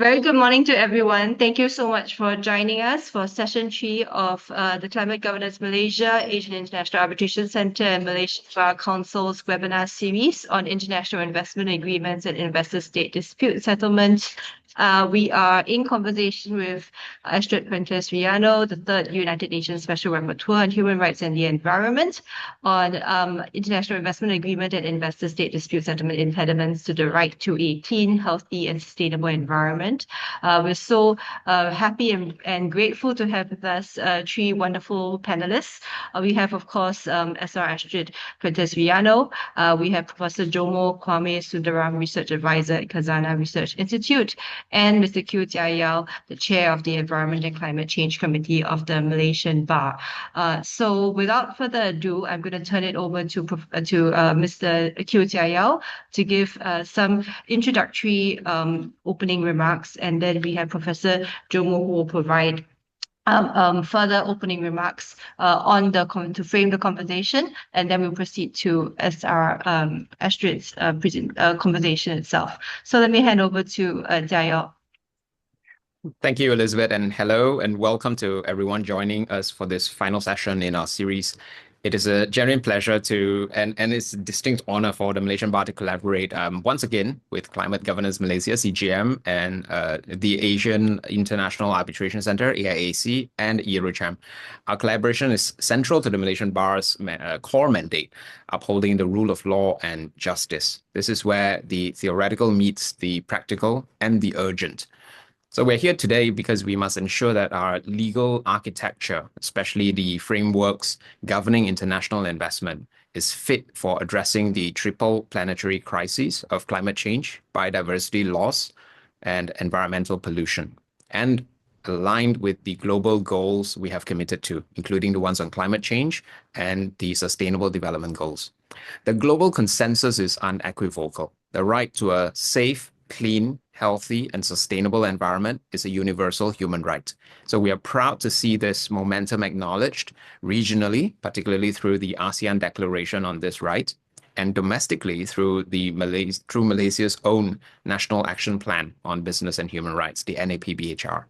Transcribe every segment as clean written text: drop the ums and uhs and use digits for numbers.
Very good morning to everyone. Thank you so much for joining us for session 3 of the Climate Governance Malaysia, Asian International Arbitration Centre and Malaysian Bar Council's webinar series on international investment agreements and investor-state dispute settlement. We are in conversation with Astrid Puentes Riaño, the third United Nations Special Rapporteur on Human Rights and the Environment, on international investment agreement and investor-state dispute settlement impediments to the right to a clean, healthy, and sustainable environment. We're so happy and grateful to have with us three wonderful panelists. We have, of course, SR Astrid Puentes Riaño. We have Professor Jomo Kwame Sundaram, Research Advisor at Khazanah Research Institute, and Mr. Kiu Jia Yaw, the Chair of the Environment and Climate Change Committee of the Malaysian Bar. So without further ado, I'm going to turn it over to Mr. Kiu Jia Yaw to give some introductory opening remarks, and then we have Professor Jomo who will provide further opening remarks to frame the conversation, and then we'll proceed to Astrid's conversation itself. So let me hand over to Jia Yaw. Thank you, Elizabeth, and hello and welcome to everyone joining us for this final session in our series. It is a genuine pleasure and it's a distinct honor for the Malaysian Bar to collaborate once again with Climate Governance Malaysia, CGM, and the Asian International Arbitration Centre, IIAC, and EuroCham. Our collaboration is central to the Malaysian Bar's core mandate, upholding the rule of law and justice. This is where the theoretical meets the practical and the urgent. So we're here today because we must ensure that our legal architecture, especially the frameworks governing international investment, is fit for addressing the triple planetary crises of climate change, biodiversity loss, and environmental pollution, and aligned with the global goals we have committed to, including the ones on climate change and the Sustainable Development Goals. The global consensus is unequivocal. The right to a safe, clean, healthy, and sustainable environment is a universal human right. So we are proud to see this momentum acknowledged regionally, particularly through the ASEAN Declaration on this right, and domestically through Malaysia's own National Action Plan on Business and Human Rights, the NAPBHR.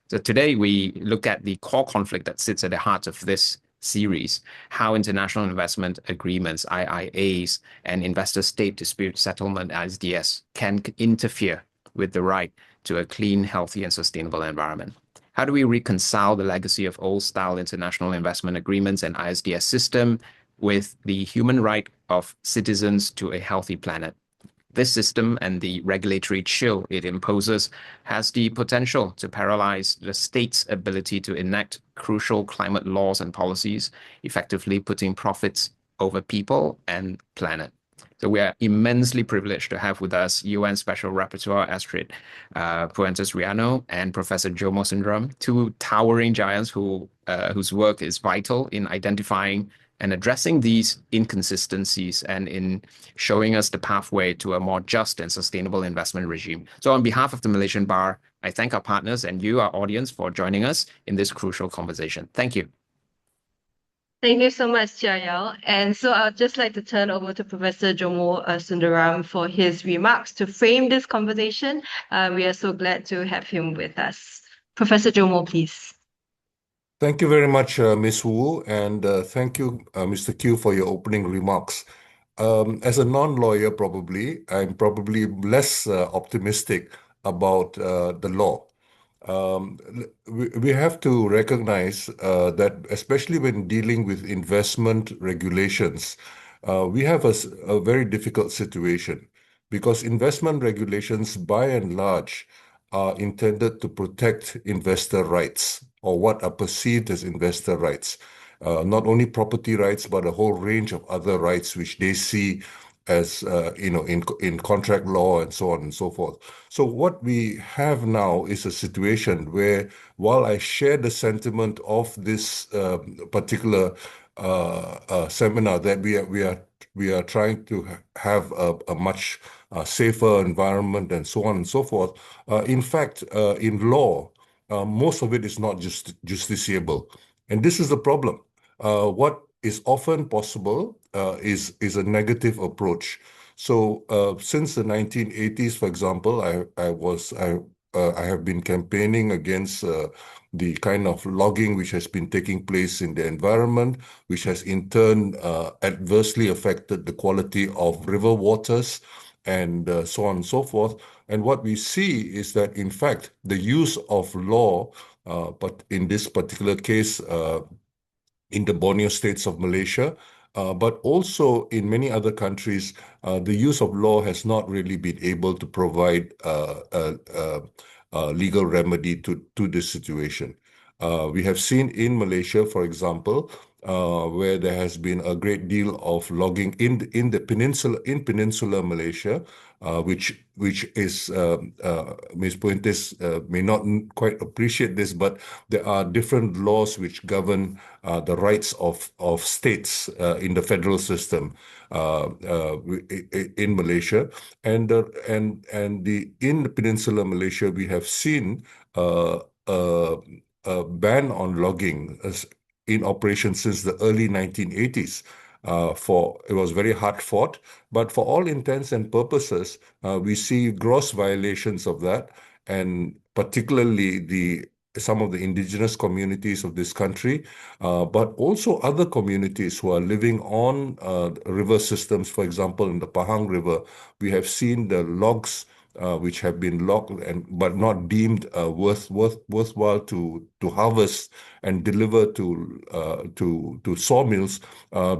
So today we look at the core conflict that sits at the heart of this series, how international investment agreements, IIAs, and investor-state dispute settlement, ISDS, can interfere with the right to a clean, healthy, and sustainable environment. How do we reconcile the legacy of old-style international investment agreements and ISDS system with the human right of citizens to a healthy planet? This system and the regulatory chill it imposes has the potential to paralyze the state's ability to enact crucial climate laws and policies, effectively putting profits over people and planet. So we are immensely privileged to have with us UN Special Rapporteur Astrid Puentes Riaño and Professor Jomo Sundaram, two towering giants whose work is vital in identifying and addressing these inconsistencies and in showing us the pathway to a more just and sustainable investment regime. So on behalf of the Malaysian Bar, I thank our partners and you, our audience, for joining us in this crucial conversation. Thank you. Thank you so much, Jia Yaw. And so I'd just like to turn over to Professor Jomo Sundaram for his remarks to frame this conversation. We are so glad to have him with us. Professor Jomo, please. Thank you very much, Ms. Wu, and thank you, Mr. Kiu, for your opening remarks. As a non-lawyer, I'm probably less optimistic about the law. We have to recognize that, especially when dealing with investment regulations, we have a very difficult situation because investment regulations, by and large, are intended to protect investor rights, or what are perceived as investor rights. Not only property rights, but a whole range of other rights which they see as, in contract law and so on and so forth. So what we have now is a situation where, while I share the sentiment of this particular seminar that we are trying to have a much safer environment and so on and so forth, in fact, in law, most of it is not just justiciable. And this is the problem. What is often possible is a negative approach. So since the 1980s, for example, I have been campaigning against the kind of logging which has been taking place in the environment, which has in turn adversely affected the quality of river waters and so on and so forth. And what we see is that, in fact, the use of law, but in this particular case, in the Borneo states of Malaysia, but also in many other countries, the use of law has not really been able to provide legal remedy to this situation. We have seen in Malaysia, for example, where there has been a great deal of logging in the peninsular Malaysia, which is Ms. Puentes may not quite appreciate this, but there are different laws which govern the rights of states in the federal system in Malaysia, and in the peninsular Malaysia we have seen a ban on logging in operation since the early 1980s. It was very hard fought, but for all intents and purposes, we see gross violations of that, and particularly some of the indigenous communities of this country, but also other communities who are living on river systems. For example, in the Pahang River, we have seen the logs which have been logged but not deemed worthwhile to harvest and deliver to sawmills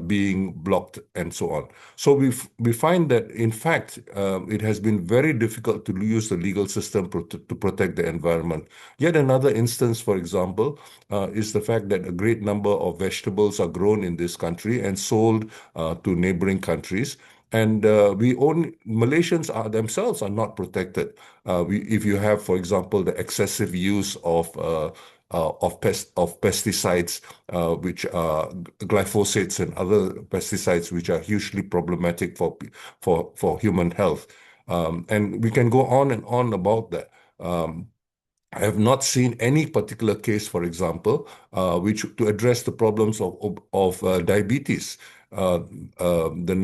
being blocked and so on. So we find that, in fact, it has been very difficult to use the legal system to protect the environment. Yet another instance, for example, is the fact that a great number of vegetables are grown in this country and sold to neighboring countries. And Malaysians themselves are not protected. If you have, for example, the excessive use of pesticides, which are glyphosates and other pesticides, which are hugely problematic for human health, and we can go on and on about that. I have not seen any particular case, for example, which to address the problems of diabetes. The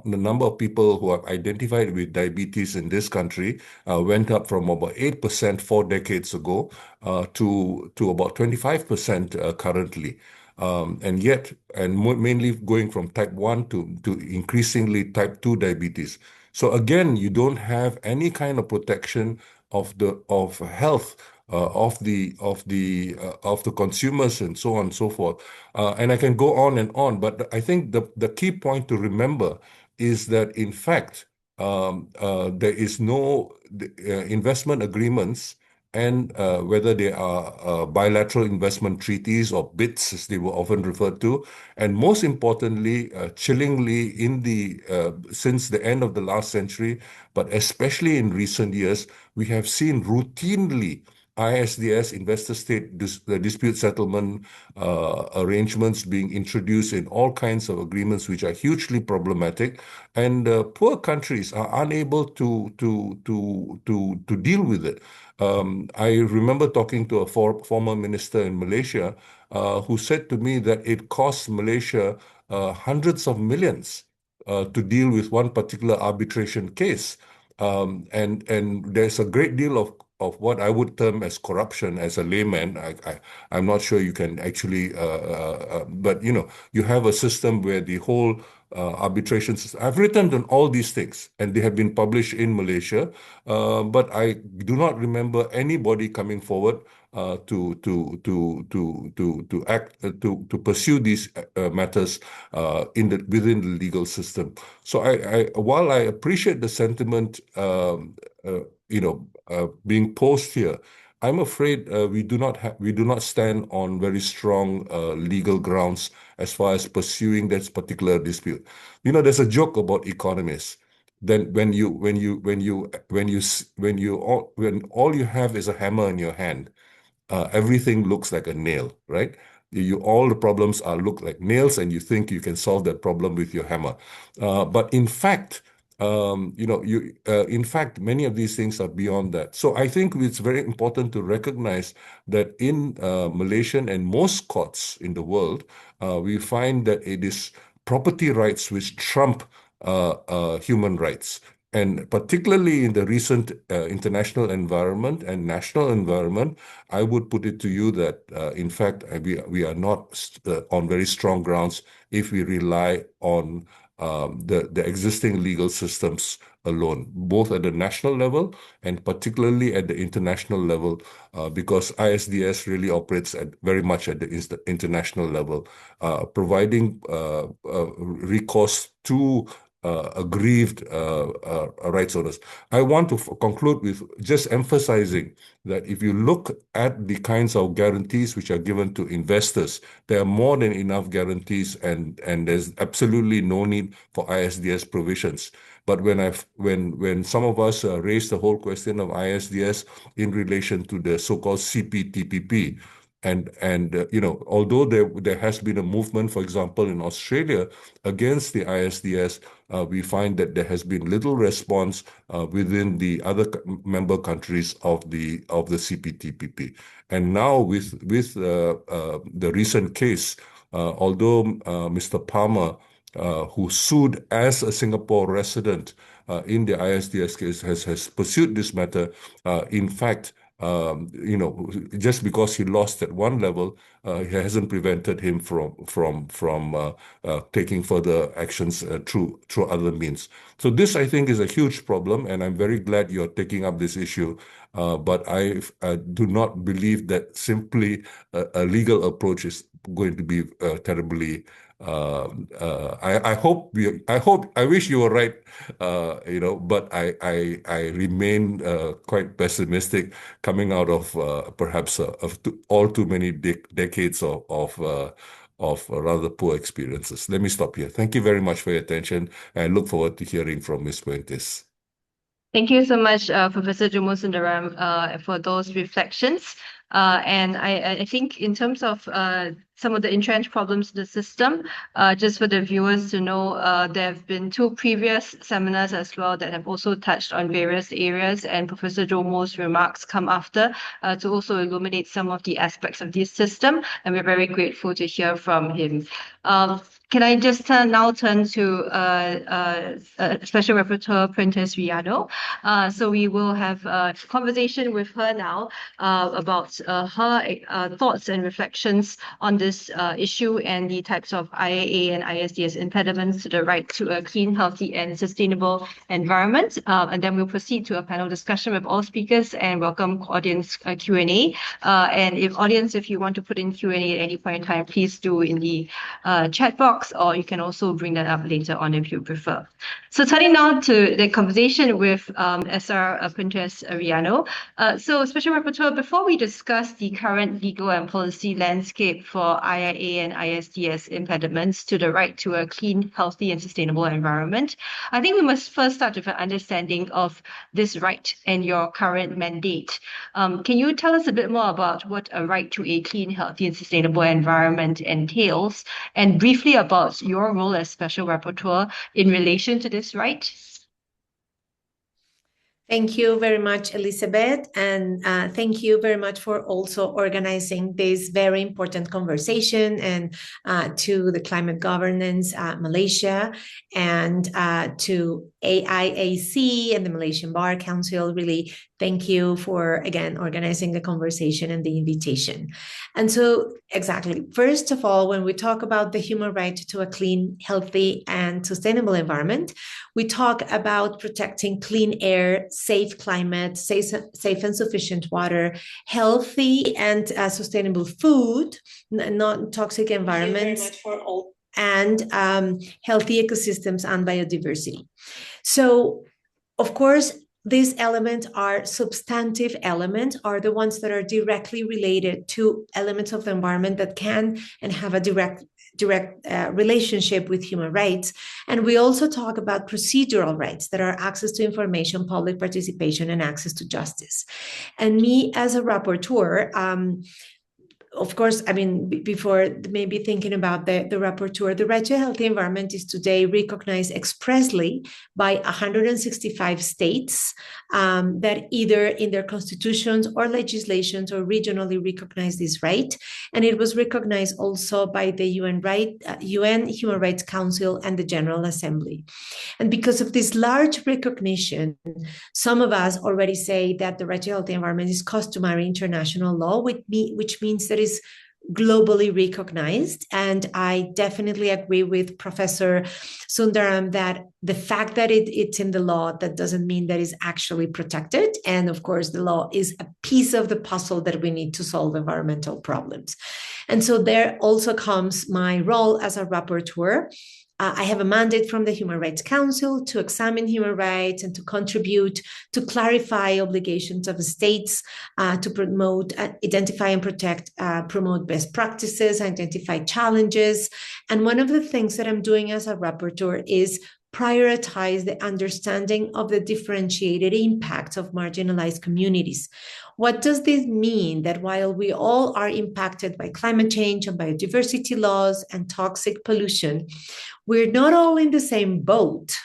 number of people who are identified with diabetes in this country went up from about 8% 4 decades ago to about 25% currently. And mainly going from type 1 to increasingly type 2 diabetes. So again, you don't have any kind of protection of health of the consumers and so on and so forth. And I can go on and on, but I think the key point to remember is that, in fact, there is no investment agreements, and whether they are bilateral investment treaties or BITs, as they were often referred to, and most importantly, chillingly, since the end of the last century, but especially in recent years, we have seen routinely ISDS, investor-state dispute settlement arrangements being introduced in all kinds of agreements, which are hugely problematic, and poor countries are unable to deal with it. I remember talking to a former minister in Malaysia who said to me that it costs Malaysia hundreds of millions to deal with one particular arbitration case. And there's a great deal of what I would term as corruption. As a layman, I'm not sure you can actually, but you have a system where the whole arbitration system. I've written on all these things, and they have been published in Malaysia, but I do not remember anybody coming forward to pursue these matters within the legal system. So while I appreciate the sentiment, being posed here, I'm afraid we do not stand on very strong legal grounds as far as pursuing that particular dispute. There's a joke about economists. Then when all you have is a hammer in your hand, everything looks like a nail, right? All the problems look like nails, and you think you can solve that problem with your hammer. But in fact, many of these things are beyond that. So I think it's very important to recognize that in Malaysian and most courts in the world, we find that it is property rights which trump human rights. And particularly in the recent international environment and national environment, I would put it to you that, in fact, we are not on very strong grounds if we rely on the existing legal systems alone, both at the national level and particularly at the international level, because ISDS really operates very much at the international level, providing recourse to aggrieved rights owners. I want to conclude with just emphasizing that if you look at the kinds of guarantees which are given to investors, there are more than enough guarantees, and there's absolutely no need for ISDS provisions. But when some of us raised the whole question of ISDS in relation to the so-called CPTPP, and although there has been a movement, for example, in Australia against the ISDS, we find that there has been little response within the other member countries of the CPTPP. And now with the recent case, although Mr. Palmer, who sued as a Singapore resident in the ISDS case, has pursued this matter, in fact, just because he lost at one level, it hasn't prevented him from taking further actions through other means. So this, I think, is a huge problem, and I'm very glad you're taking up this issue. But I do not believe that simply a legal approach is going to be terribly. I wish you were right, but I remain quite pessimistic, coming out of perhaps all too many decades of rather poor experiences. Let me stop here. Thank you very much for your attention. I look forward to hearing from Ms. Puentes. Thank you so much, Professor Jomo Sundaram, for those reflections. And I think in terms of some of the entrenched problems in the system, just for the viewers to know, there have been 2 previous seminars as well that have also touched on various areas, and Professor Jomo's remarks come after to also illuminate some of the aspects of this system, and we're very grateful to hear from him. Can I just now turn to Special Rapporteur Puentes Riaño? So we will have a conversation with her now about her thoughts and reflections on this issue and the types of IIA and ISDS impediments to the right to a clean, healthy, and sustainable environment. And then we'll proceed to a panel discussion with all speakers and welcome audience Q&A. And if you want to put in Q&A at any point in time, please do in the chat box, or you can also bring that up later on if you prefer. So turning now to the conversation with SR Puentes Riaño. So Special Rapporteur, before we discuss the current legal and policy landscape for IIA and ISDS impediments to the right to a clean, healthy, and sustainable environment, I think we must first start with an understanding of this right and your current mandate. Can you tell us a bit more about what a right to a clean, healthy, and sustainable environment entails, and briefly about your role as Special Rapporteur in relation to this right? Thank you very much, Elizabeth, and thank you very much for also organizing this very important conversation, and to the Climate Governance Malaysia, and to IIAC and the Malaysian Bar Council. Really, thank you for, again, organizing the conversation and the invitation. And so, exactly, first of all, when we talk about the human right to a clean, healthy, and sustainable environment, we talk about protecting clean air, safe climate, safe and sufficient water, healthy and sustainable food, non-toxic environments, and healthy ecosystems and biodiversity. So, of course, these elements are substantive elements, are the ones that are directly related to elements of the environment that can and have a direct relationship with human rights. And we also talk about procedural rights that are access to information, public participation, and access to justice. And me as a rapporteur, of course, I mean, before maybe thinking about the rapporteur, the right to a healthy environment is today recognized expressly by 165 states that either in their constitutions or legislations or regionally recognize this right. And it was recognized also by the UN Human Rights Council and the General Assembly. And because of this large recognition, some of us already say that the right to a healthy environment is customary international law, which means that is globally recognized. And I definitely agree with Professor Sundaram that the fact that it's in the law, that doesn't mean that it's actually protected. And of course, the law is a piece of the puzzle that we need to solve environmental problems. And so there also comes my role as a rapporteur. I have a mandate from the Human Rights Council to examine human rights and to contribute to clarify obligations of states to promote, identify and protect, promote best practices, identify challenges. And one of the things that I'm doing as a rapporteur is prioritize the understanding of the differentiated impacts of marginalized communities. What does this mean? That while we all are impacted by climate change and biodiversity loss and toxic pollution, we're not all in the same boat.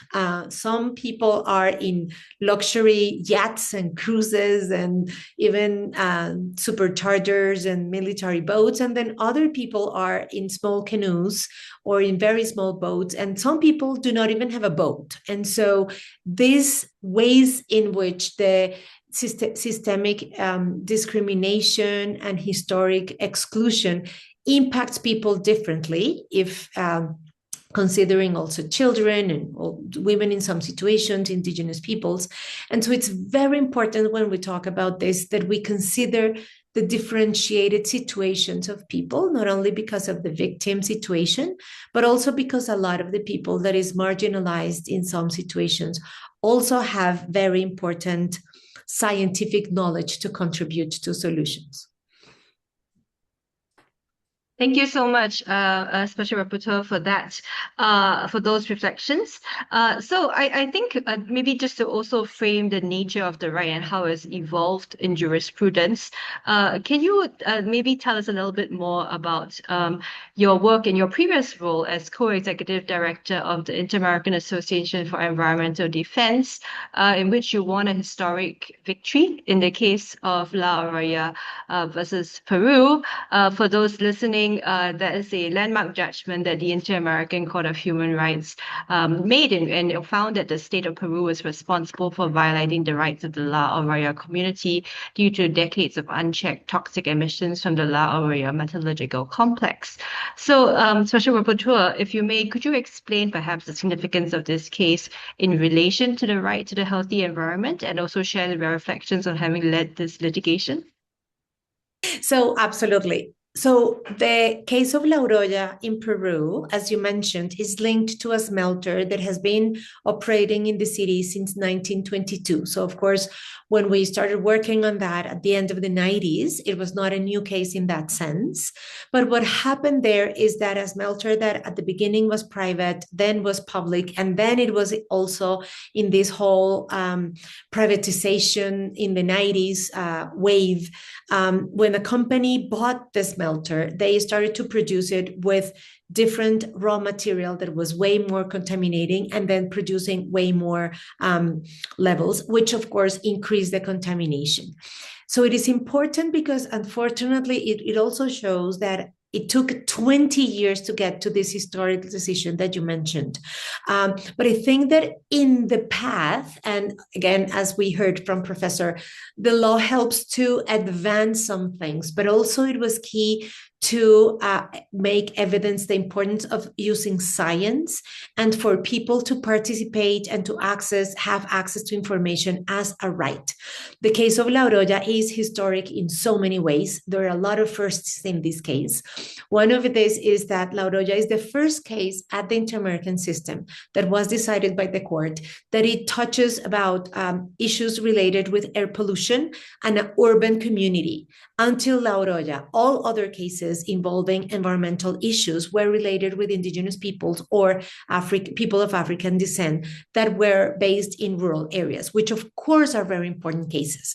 Some people are in luxury yachts and cruises and even superchargers and military boats. And then other people are in small canoes or in very small boats. And some people do not even have a boat. And so these ways in which the systemic discrimination and historic exclusion impacts people differently, if considering also children and women in some situations, indigenous peoples. And so it's very important when we talk about this that we consider the differentiated situations of people, not only because of the victim situation, but also because a lot of the people that is marginalized in some situations also have very important scientific knowledge to contribute to solutions. Thank you so much, Special Rapporteur, for that, for those reflections. So I think maybe just to also frame the nature of the right and how it's evolved in jurisprudence, can you maybe tell us a little bit more about your work in your previous role as co-executive director of the Inter-American Association for Environmental Defense, in which you won a historic victory in the case of La Arroya versus Peru. For those listening, that is a landmark judgment that the Inter-American Court of Human Rights made and found that the state of Peru was responsible for violating the rights of the La Arroya community due to decades of unchecked toxic emissions from the La Arroya metallurgical complex. So, Special Rapporteur, if you may, could you explain perhaps the significance of this case in relation to the right to the healthy environment and also share your reflections on having led this litigation? So, absolutely. So the case of La Arroya in Peru, as you mentioned, is linked to a smelter that has been operating in the city since 1922. So of course, when we started working on that at the end of the 90s, it was not a new case in that sense. But what happened there is that a smelter that at the beginning was private, then was public, and then it was also in this whole privatization in the 90s wave. When the company bought the smelter, they started to produce it with different raw material that was way more contaminating and then producing way more levels, which of course increased the contamination. So it is important because unfortunately, it also shows that it took 20 years to get to this historic decision that you mentioned. But I think that in the path, and again, as we heard from Professor, the law helps to advance some things, but also it was key to make evidence the importance of using science and for people to participate and to have access to information as a right. The case of La Arroya is historic in so many ways. There are a lot of firsts in this case. One of this is that La Arroya is the first case at the Inter-American system that was decided by the court that it touches about issues related with air pollution and an urban community. Until La Arroya, all other cases involving environmental issues were related with indigenous peoples or people of African descent that were based in rural areas, which of course are very important cases.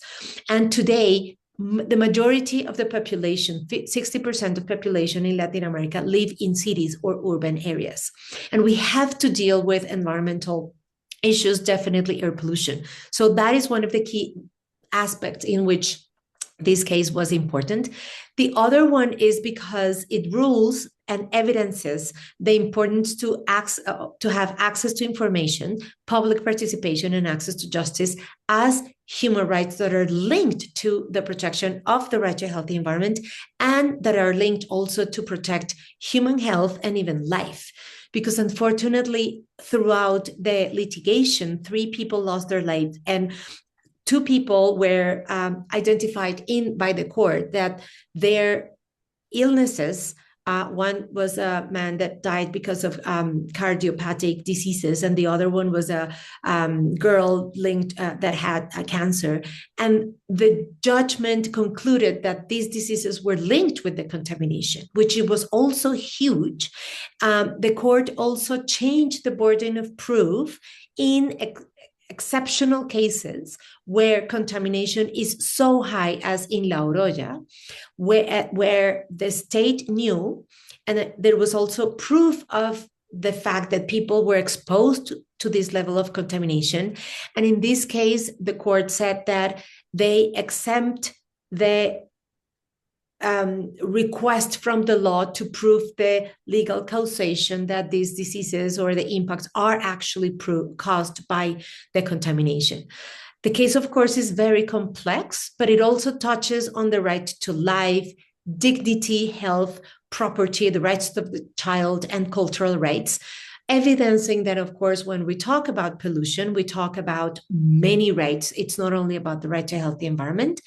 And today, the majority of the population, 60% of population in Latin America, live in cities or urban areas. And we have to deal with environmental issues, definitely air pollution. So that is one of the key aspects in which this case was important. The other one is because it rules and evidences the importance to have access to information, public participation, and access to justice as human rights that are linked to the protection of the right to a healthy environment, and that are linked also to protect human health and even life. Because unfortunately, throughout the litigation, 3 people lost their lives, and 2 people were identified by the court that their illnesses, one was a man that died because of cardiopathic diseases, and the other one was a girl linked that had a cancer. And the judgment concluded that these diseases were linked with the contamination, which it was also huge. The court also changed the burden of proof in exceptional cases where contamination is so high as in La Oroya, where the state knew, and there was also proof of the fact that people were exposed to this level of contamination. And in this case, the court said that they exempt the request from the law to prove the legal causation that these diseases or the impacts are actually caused by the contamination. The case, of course, is very complex, but it also touches on the right to life, dignity, health, property, the rights of the child, and cultural rights, evidencing that, of course, when we talk about pollution, we talk about many rights. It's not only about the right to a healthy environment.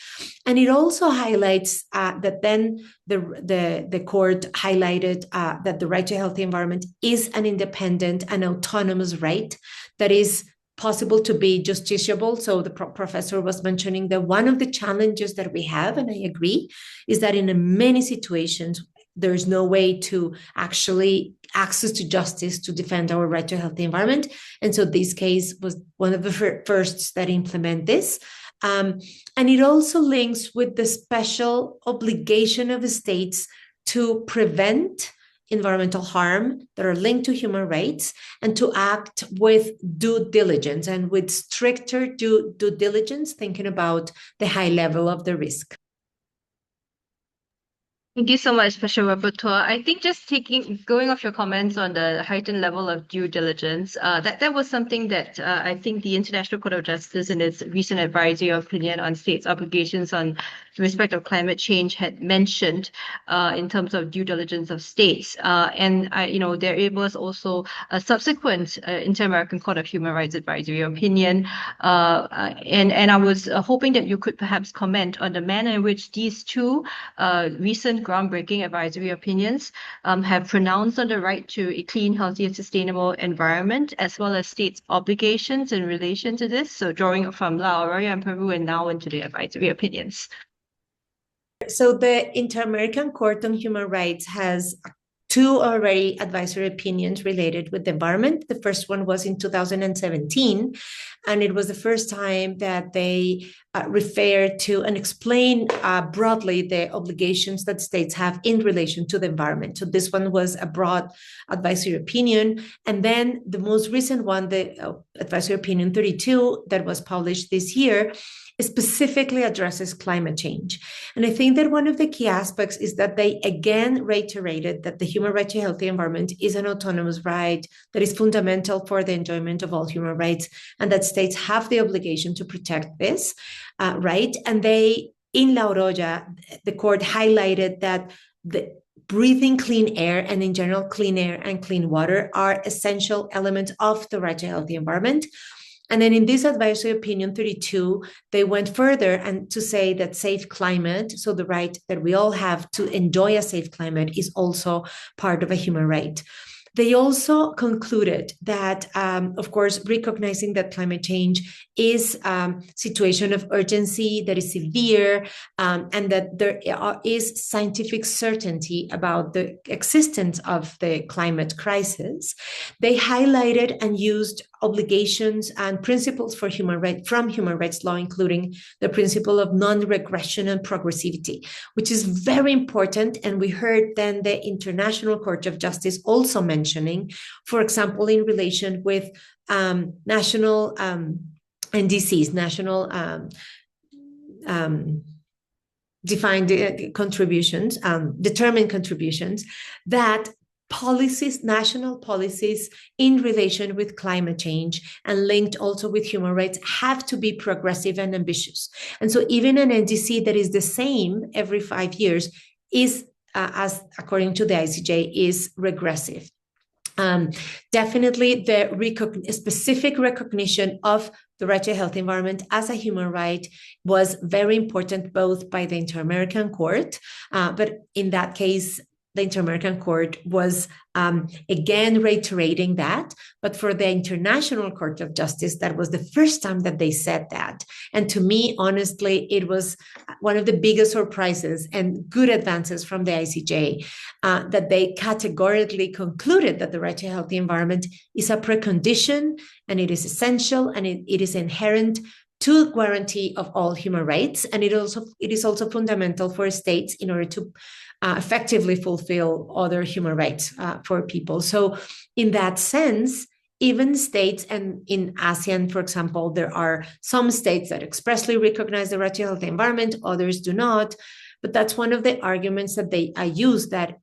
And it also highlights that then the court highlighted that the right to a healthy environment is an independent and autonomous right that is possible to be justiciable. So the professor was mentioning that one of the challenges that we have, and I agree, is that in many situations, there's no way to actually access to justice to defend our right to a healthy environment. And so this case was one of the firsts that implement this. And it also links with the special obligation of the states to prevent environmental harm that are linked to human rights and to act with due diligence and with stricter due diligence, thinking about the high level of the risk. Thank you so much, Special Rapporteur. I think just going off your comments on the heightened level of due diligence, that was something that I think the International Court of Justice in its recent advisory opinion on states' obligations on respect of climate change had mentioned in terms of due diligence of states. And there was also a subsequent Inter-American Court of Human Rights advisory opinion. And I was hoping that you could perhaps comment on the manner in which these 2 recent groundbreaking advisory opinions have pronounced on the right to a clean, healthy, and sustainable environment, as well as states' obligations in relation to this. So drawing from La Oroya and Peru and now into the advisory opinions. So the Inter-American Court on Human Rights has 2 already advisory opinions related with the environment. The first one was in 2017, and it was the first time that they referred to and explained broadly the obligations that states have in relation to the environment. So this one was a broad advisory opinion. And then the most recent one, the advisory opinion 32 that was published this year, specifically addresses climate change. And I think that one of the key aspects is that they again reiterated that the human right to a healthy environment is an autonomous right that is fundamental for the enjoyment of all human rights, and that states have the obligation to protect this right. And they, in La Oroya, the court highlighted that the breathing clean air and in general clean air and clean water are essential elements of the right to a healthy environment. And then in this advisory opinion 32, they went further and to say that safe climate, so the right that we all have to enjoy a safe climate, is also part of a human right. They also concluded that, of course, recognizing that climate change is a situation of urgency that is severe, and that there is scientific certainty about the existence of the climate crisis. They highlighted and used obligations and principles for human rights law, including the principle of non-regression and progressivity, which is very important. And we heard then the International Court of Justice also mentioning, for example, in relation with national NDCs, national defined contributions, determined contributions, that national policies in relation with climate change and linked also with human rights have to be progressive and ambitious. And so even an NDC that is the same every 5 years is, as according to the ICJ, is regressive. Definitely the specific recognition of the right to a healthy environment as a human right was very important, both by the Inter-American Court, but in that case, the Inter-American Court was again reiterating that. But for the International Court of Justice, that was the first time that they said that. And to me, honestly, it was one of the biggest surprises and good advances from the ICJ, that they categorically concluded that the right to a healthy environment is a precondition, and it is essential, and it is inherent to guarantee of all human rights. And it is also fundamental for states in order to effectively fulfill other human rights for people. So in that sense, even states, and in ASEAN, for example, there are some states that expressly recognize the right to a healthy environment, others do not. But that's one of the arguments that I use, that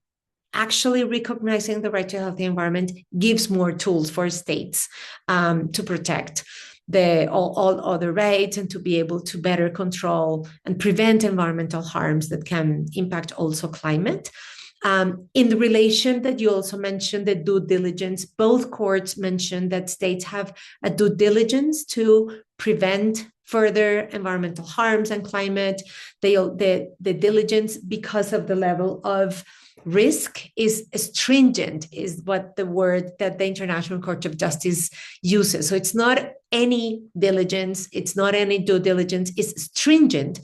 actually recognizing the right to a healthy environment gives more tools for states to protect all other rights and to be able to better control and prevent environmental harms that can impact also climate. In the relation that you also mentioned, the due diligence, both courts mentioned that states have a due diligence to prevent further environmental harms and climate. The diligence, because of the level of risk, is stringent, is what the word that the International Court of Justice uses. So it's not any diligence, it's not any due diligence, it's stringent,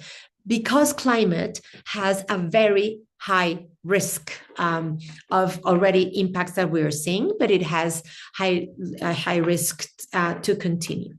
because climate has a very high risk of already impacts that we are seeing, but it has high risk to continue.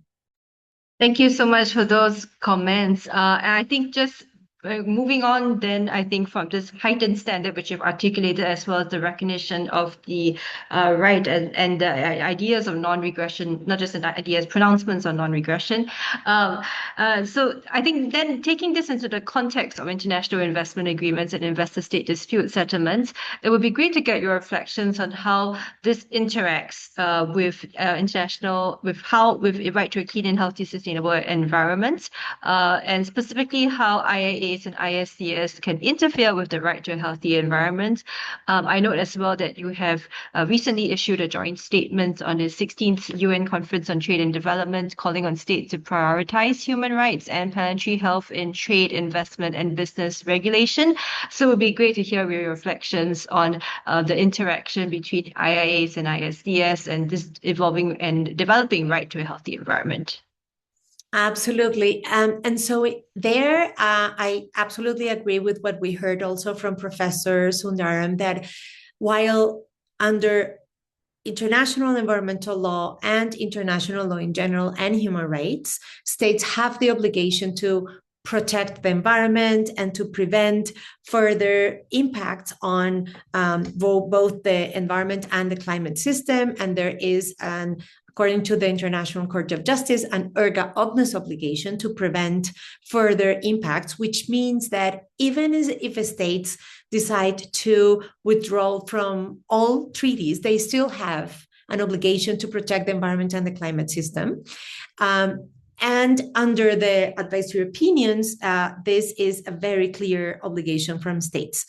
Thank you so much for those comments. And I think just moving on then, I think from this heightened standard, which you've articulated, as well as the recognition of the right and the ideas of non-regression, not just the ideas, pronouncements on non-regression. So I think then taking this into the context of international investment agreements and investor-state dispute settlements, it would be great to get your reflections on how this interacts with with a right to a clean and healthy, sustainable environment, and specifically how IIAs and ISDS can interfere with the right to a healthy environment. I note as well that you have recently issued a joint statement on the 16th UN Conference on Trade and Development, calling on states to prioritize human rights and planetary health in trade, investment, and business regulation. So it would be great to hear your reflections on the interaction between IIAs and ISDS and this evolving and developing right to a healthy environment. Absolutely. And so I absolutely agree with what we heard also from Professor Sundaram, that while under international environmental law and international law in general and human rights, states have the obligation to protect the environment and to prevent further impacts on both the environment and the climate system. And there is according to the International Court of Justice, an erga omnes obligation to prevent further impacts, which means that even if states decide to withdraw from all treaties, they still have an obligation to protect the environment and the climate system. And under the advisory opinions, this is a very clear obligation from states.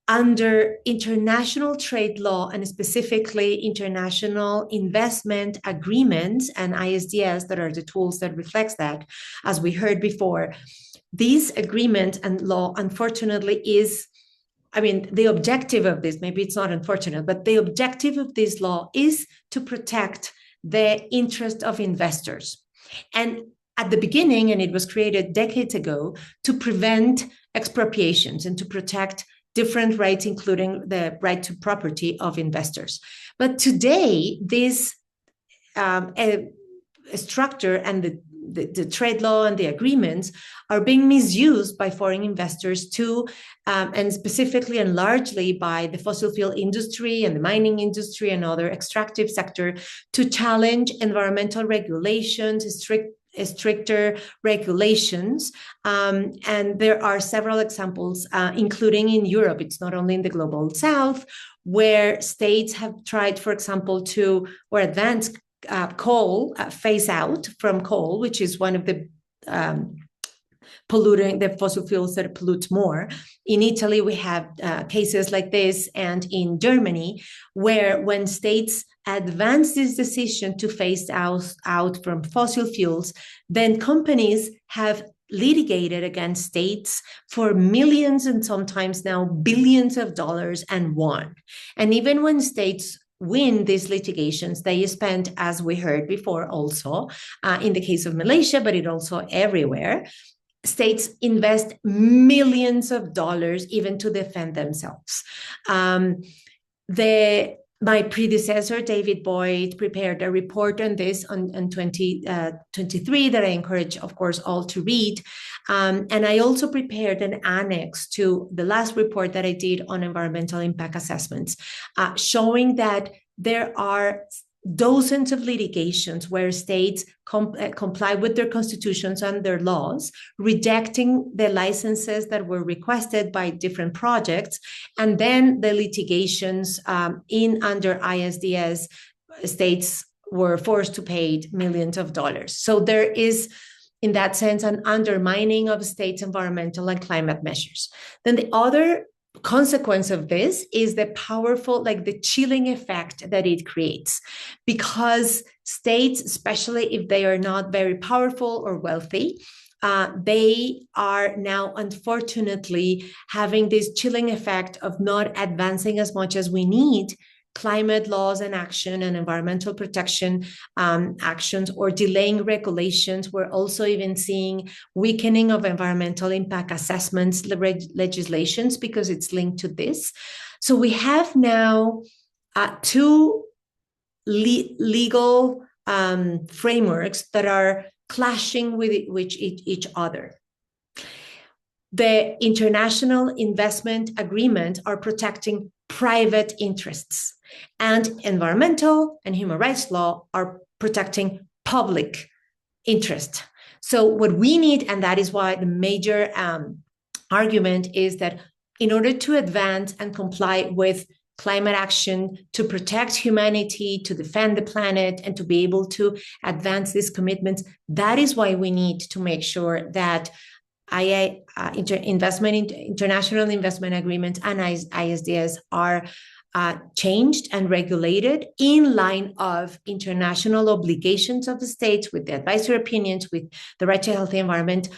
Under international trade law, and specifically international investment agreements and ISDS, that are the tools that reflects that, as we heard before, this agreement and law, unfortunately, the objective of this, maybe it's not unfortunate, but the objective of this law is to protect the interest of investors. And at the beginning, and it was created decades ago, to prevent expropriations and to protect different rights, including the right to property of investors. But today, this structure and the trade law and the agreements are being misused by foreign investors to, and specifically and largely by the fossil fuel industry and the mining industry and other extractive sector, to challenge environmental regulations, stricter regulations. And there are several examples, including in Europe. It's not only in the global south, where states have tried, for example, or advance coal, phase out from coal, which is one of the the fossil fuels that pollute more. In Italy, we have cases like this, and in Germany, where when states advance this decision to phase out from fossil fuels, then companies have litigated against states for millions and sometimes now billions of dollars and won. And even when states win these litigations, they spend, as we heard before also, in the case of Malaysia, but it also everywhere, states invest millions of dollars even to defend themselves. My predecessor, David Boyd, prepared a report on this on 2023 that I encourage, of course, all to read. And I also prepared an annex to the last report that I did on environmental impact assessments, showing that there are dozens of litigations where states comply with their constitutions and their laws, rejecting the licenses that were requested by different projects, and then the litigations under ISDS, states were forced to pay millions of dollars. So there is, in that sense, an undermining of states' environmental and climate measures. Then the other consequence of this is the powerful, the chilling effect that it creates, because states, especially if they are not very powerful or wealthy, they are now unfortunately having this chilling effect of not advancing as much as we need climate laws and action and environmental protection actions, or delaying regulations. We're also even seeing weakening of environmental impact assessments legislations because it's linked to this. So we have now two legal frameworks that are clashing with each other. The international investment agreements are protecting private interests, and environmental and human rights law are protecting public interest. So what we need, and that is why the major argument is that in order to advance and comply with climate action, to protect humanity, to defend the planet, and to be able to advance these commitments, that is why we need to make sure that international investment agreements and ISDS are changed and regulated in line of international obligations of the states, with the advisory opinions, with the right to a healthy environment.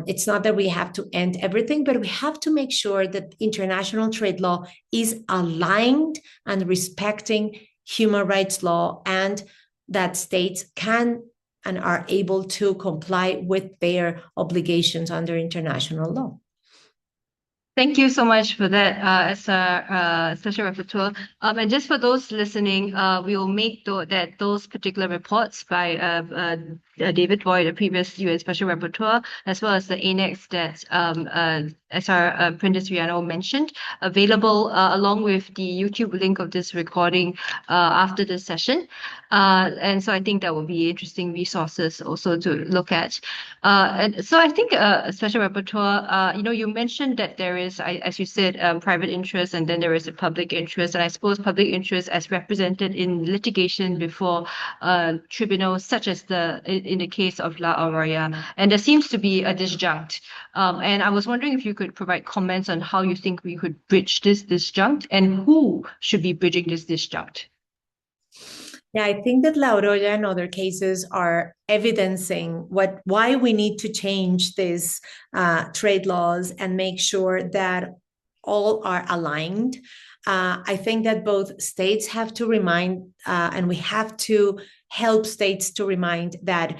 It's not that we have to end everything, but we have to make sure that international trade law is aligned and respecting human rights law, and that states can and are able to comply with their obligations under international law. Thank you so much for that, as a special rapporteur. And just for those listening, we will make those particular reports by David Boyd, the previous UN special rapporteur, as well as the annex that Astrid Puentes Riaño mentioned, available along with the YouTube link of this recording after this session. And so I think that will be interesting resources also to look at. And so I think, special rapporteur, you mentioned that there is, as you said, private interest, and then there is a public interest. And I suppose public interest as represented in litigation before tribunals, such as in the case of La Aurora. And there seems to be a disjunct. And I was wondering if you could provide comments on how you think we could bridge this disjunct, and who should be bridging this disjunct. Yeah, I think that La Aurora and other cases are evidencing why we need to change these trade laws and make sure that all are aligned. I think that both states have to remind, and we have to help states to remind that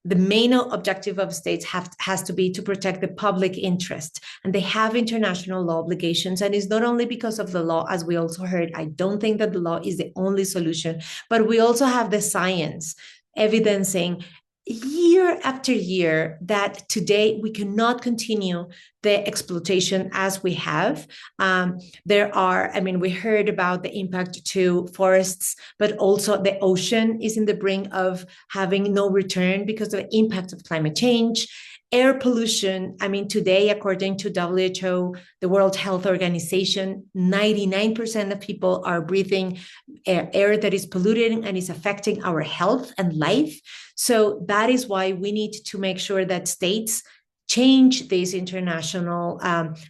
the main objective of states has to be to protect the public interest, and they have international law obligations. And it's not only because of the law, as we also heard. I don't think that the law is the only solution, but we also have the science evidencing year after year that today we cannot continue the exploitation as we have. We heard about the impact to forests, but also the ocean is in the brink of having no return because of the impact of climate change. Air pollution, today, according to WHO, the World Health Organization, 99% of people are breathing air that is polluted and is affecting our health and life. So that is why we need to make sure that states change these international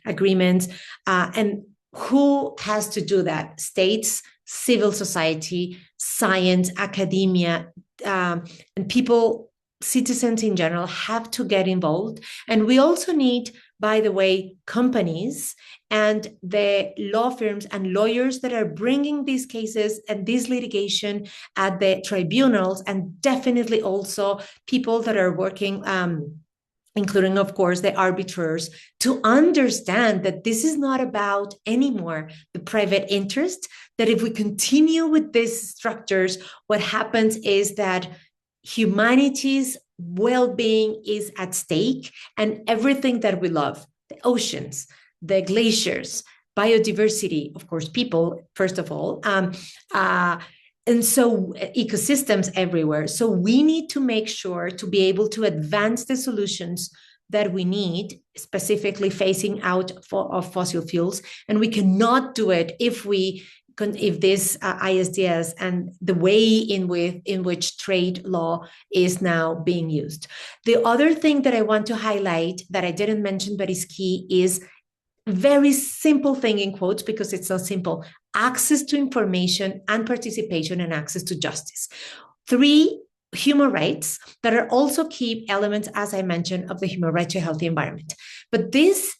agreements. And who has to do that? States, civil society, science, academia, and people, citizens in general, have to get involved. And we also need, by the way, companies and the law firms and lawyers that are bringing these cases and this litigation at the tribunals, and definitely also people that are working, including, of course, the arbitrators, to understand that this is not about anymore the private interest, that if we continue with these structures, what happens is that humanity's well-being is at stake, and everything that we love, the oceans, the glaciers, biodiversity, of course, people, first of all, and so ecosystems everywhere. So we need to make sure to be able to advance the solutions that we need, specifically phasing out of fossil fuels. And we cannot do it if this ISDS and the way in which trade law is now being used. The other thing that I want to highlight that I didn't mention but is key is very simple thing in quotes, because it's so simple: access to information and participation and access to justice. 3 human rights that are also key elements, as I mentioned, of the human right to a healthy environment. But these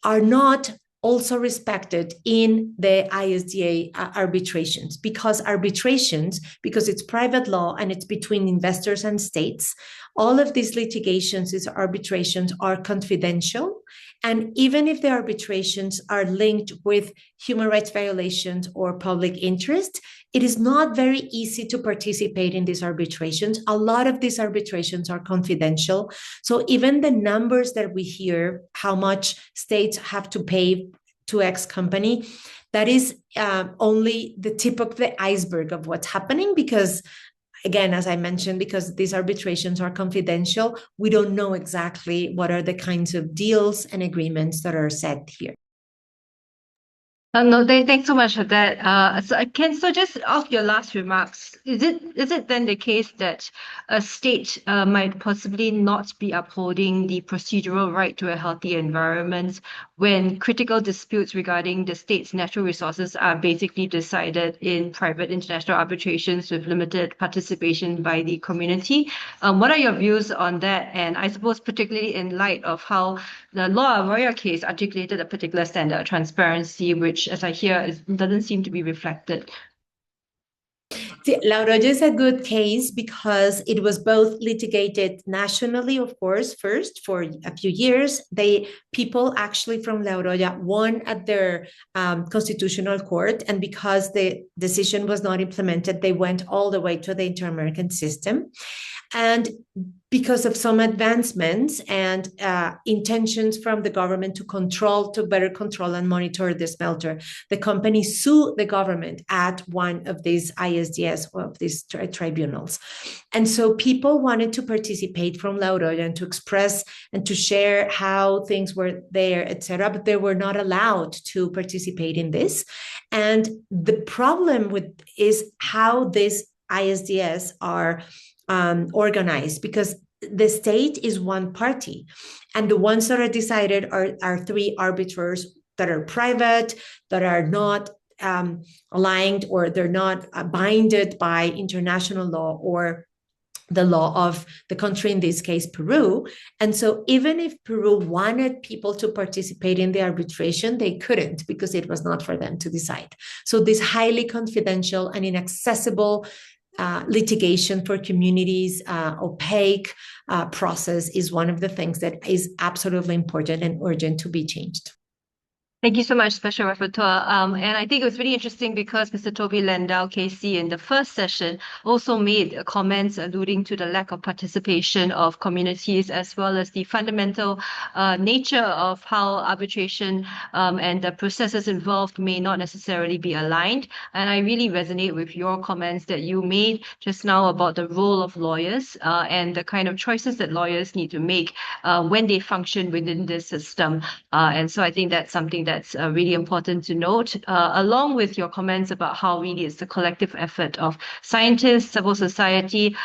are not also respected in the ISDA arbitrations, because it's private law and it's between investors and states. All of these litigations, these arbitrations, are confidential. And even if the arbitrations are linked with human rights violations or public interest, it is not very easy to participate in these arbitrations. A lot of these arbitrations are confidential. So even the numbers that we hear, how much states have to pay to X company, that is only the tip of the iceberg of what's happening, because again, as I mentioned, because these arbitrations are confidential, we don't know exactly what are the kinds of deals and agreements that are set here. No, thanks so much for that. So just off your last remarks, is it then the case that a state might possibly not be upholding the procedural right to a healthy environment when critical disputes regarding the state's natural resources are basically decided in private international arbitrations with limited participation by the community? What are your views on that? And I suppose particularly in light of how the Law Arroyo case articulated a particular standard of transparency, which, as I hear, doesn't seem to be reflected. La Arroyo is a good case because it was both litigated nationally, of course, first for a few years. People actually from La Arroyo won at their constitutional court, and because the decision was not implemented, they went all the way to the Inter-American system. And because of some advancements and intentions from the government to better control and monitor the smelter, the company sued the government at one of these ISDS, of these tribunals. And so people wanted to participate from La Arroyo and to express and to share how things were there, etc., but they were not allowed to participate in this. And the problem is how these ISDS are organized, because the state is one party, and the ones that are decided are 3 arbiters that are private, that are not aligned, or they're not binded by international law or the law of the country, in this case, Peru. And so even if Peru wanted people to participate in the arbitration, they couldn't, because it was not for them to decide. So this highly confidential and inaccessible litigation for communities, opaque process is one of the things that is absolutely important and urgent to be changed. Thank you so much, Special Rapporteur. And I think it was really interesting because Mr. Toby Landau, KC, in the first session also made comments alluding to the lack of participation of communities as well as the fundamental nature of how arbitration and the processes involved may not necessarily be aligned. And I really resonate with your comments that you made just now about the role of lawyers and the kind of choices that lawyers need to make when they function within this system. And so I think that's something that's really important to note, along with your comments about how really it's the collective effort of scientists, civil society,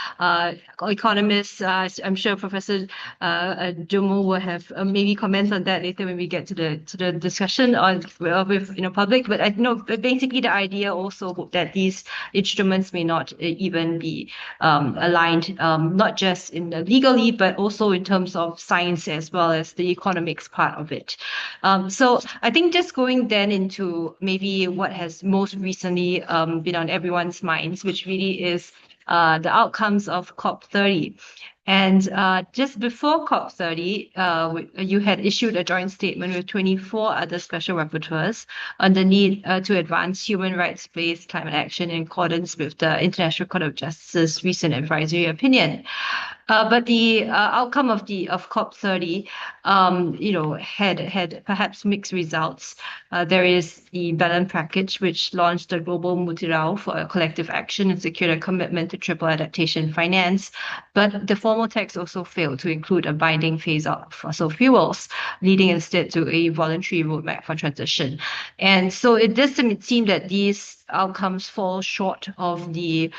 economists. I'm sure Professor Jomo will have maybe comments on that later when we get to the discussion on with public. But I know basically the idea also that these instruments may not even be aligned, not just in legally, but also in terms of science as well as the economics part of it. So I think just going then into maybe what has most recently been on everyone's minds, which really is the outcomes of COP30. And just before COP30, you had issued a joint statement with 24 other special rapporteurs on the need to advance human rights-based climate action in accordance with the International Court of Justice's recent advisory opinion. But the outcome of COP30, had perhaps mixed results. There is the Balanced Package, which launched the global multilateral for collective action and secured a commitment to triple adaptation finance. But the formal text also failed to include a binding phase-out of fossil fuels, leading instead to a voluntary roadmap for transition. And so it does seem that these outcomes fall short of the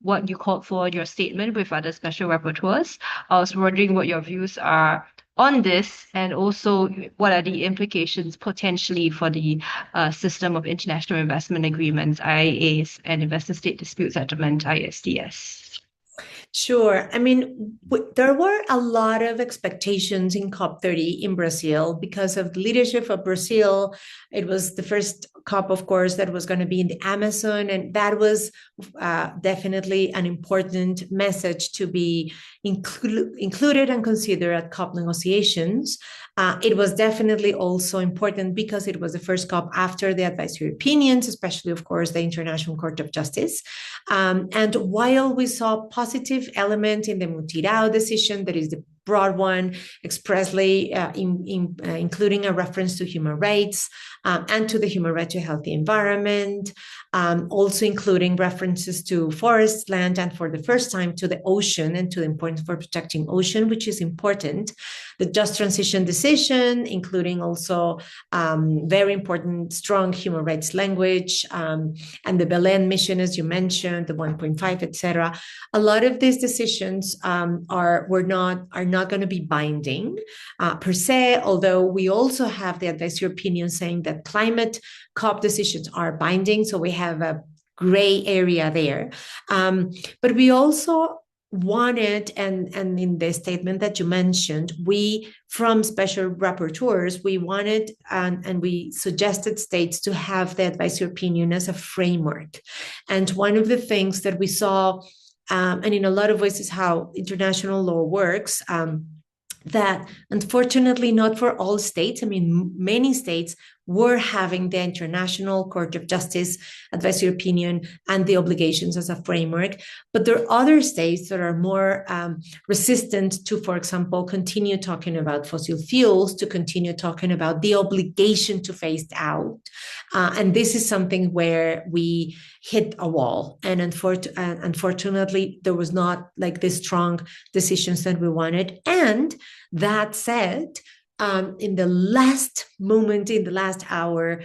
what you called for in your statement with other special rapporteurs. I was wondering what your views are on this, and also what are the implications potentially for the system of international investment agreements, IIAs, and investor state dispute settlement, ISDS. Sure. I mean, there were a lot of expectations in COP30 in Brazil because of the leadership of Brazil. It was the first COP, of course, that was going to be in the Amazon, and that was definitely an important message to be included and considered at COP negotiations. It was definitely also important because it was the first COP after the advisory opinions, especially, of course, the International Court of Justice. And while we saw positive element in the Mutirao decision, that is the broad one, expressly including a reference to human rights and to the human right to a healthy environment, also including references to forests, land, and for the first time to the ocean and to the importance for protecting ocean, which is important. The just transition decision, including also very important, strong human rights language, and the Belen mission, as you mentioned, the 1.5, etc. A lot of these decisions are not going to be binding per se, although we also have the advisory opinion saying that climate COP decisions are binding, so we have a gray area there. But we also wanted, and in the statement that you mentioned, we, from special rapporteurs, we wanted and we suggested states to have the advisory opinion as a framework. And one of the things that we saw, and in a lot of ways is how international law works, that unfortunately not for all states, I mean, many states were having the International Court of Justice advisory opinion and the obligations as a framework, but there are other states that are more resistant to, for example, continue talking about fossil fuels, to continue talking about the obligation to phase out. And this is something where we hit a wall. And unfortunately, there was not like the strong decisions that we wanted. And that said, in the last moment, in the last hour,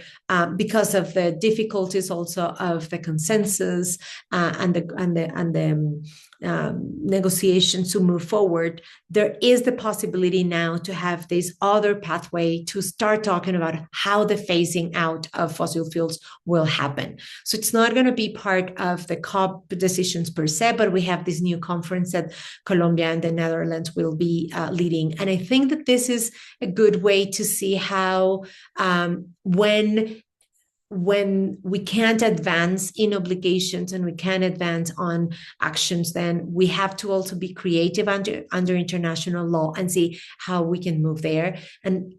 because of the difficulties also of the consensus and the negotiations to move forward, there is the possibility now to have this other pathway to start talking about how the phasing out of fossil fuels will happen. So it's not going to be part of the COP decisions per se, but we have this new conference that Colombia and the Netherlands will be leading. And I think that this is a good way to see how when when we can't advance in obligations and we can't advance on actions, then we have to also be creative under international law and see how we can move there. And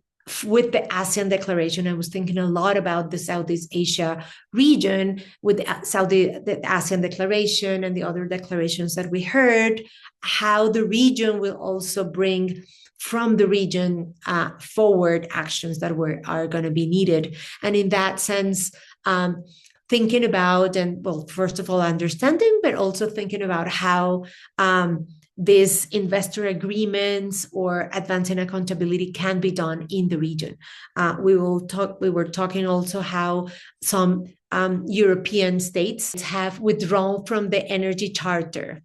with the ASEAN declaration, I was thinking a lot about the Southeast Asia region with the ASEAN declaration and the other declarations that we heard, how the region will also bring from the region forward actions that are going to be needed. And in that sense, thinking about, and well, first of all, understanding, but also thinking about how these investor agreements or advancing accountability can be done in the region. We were talking also how some European states have withdrawn from the Energy Charter.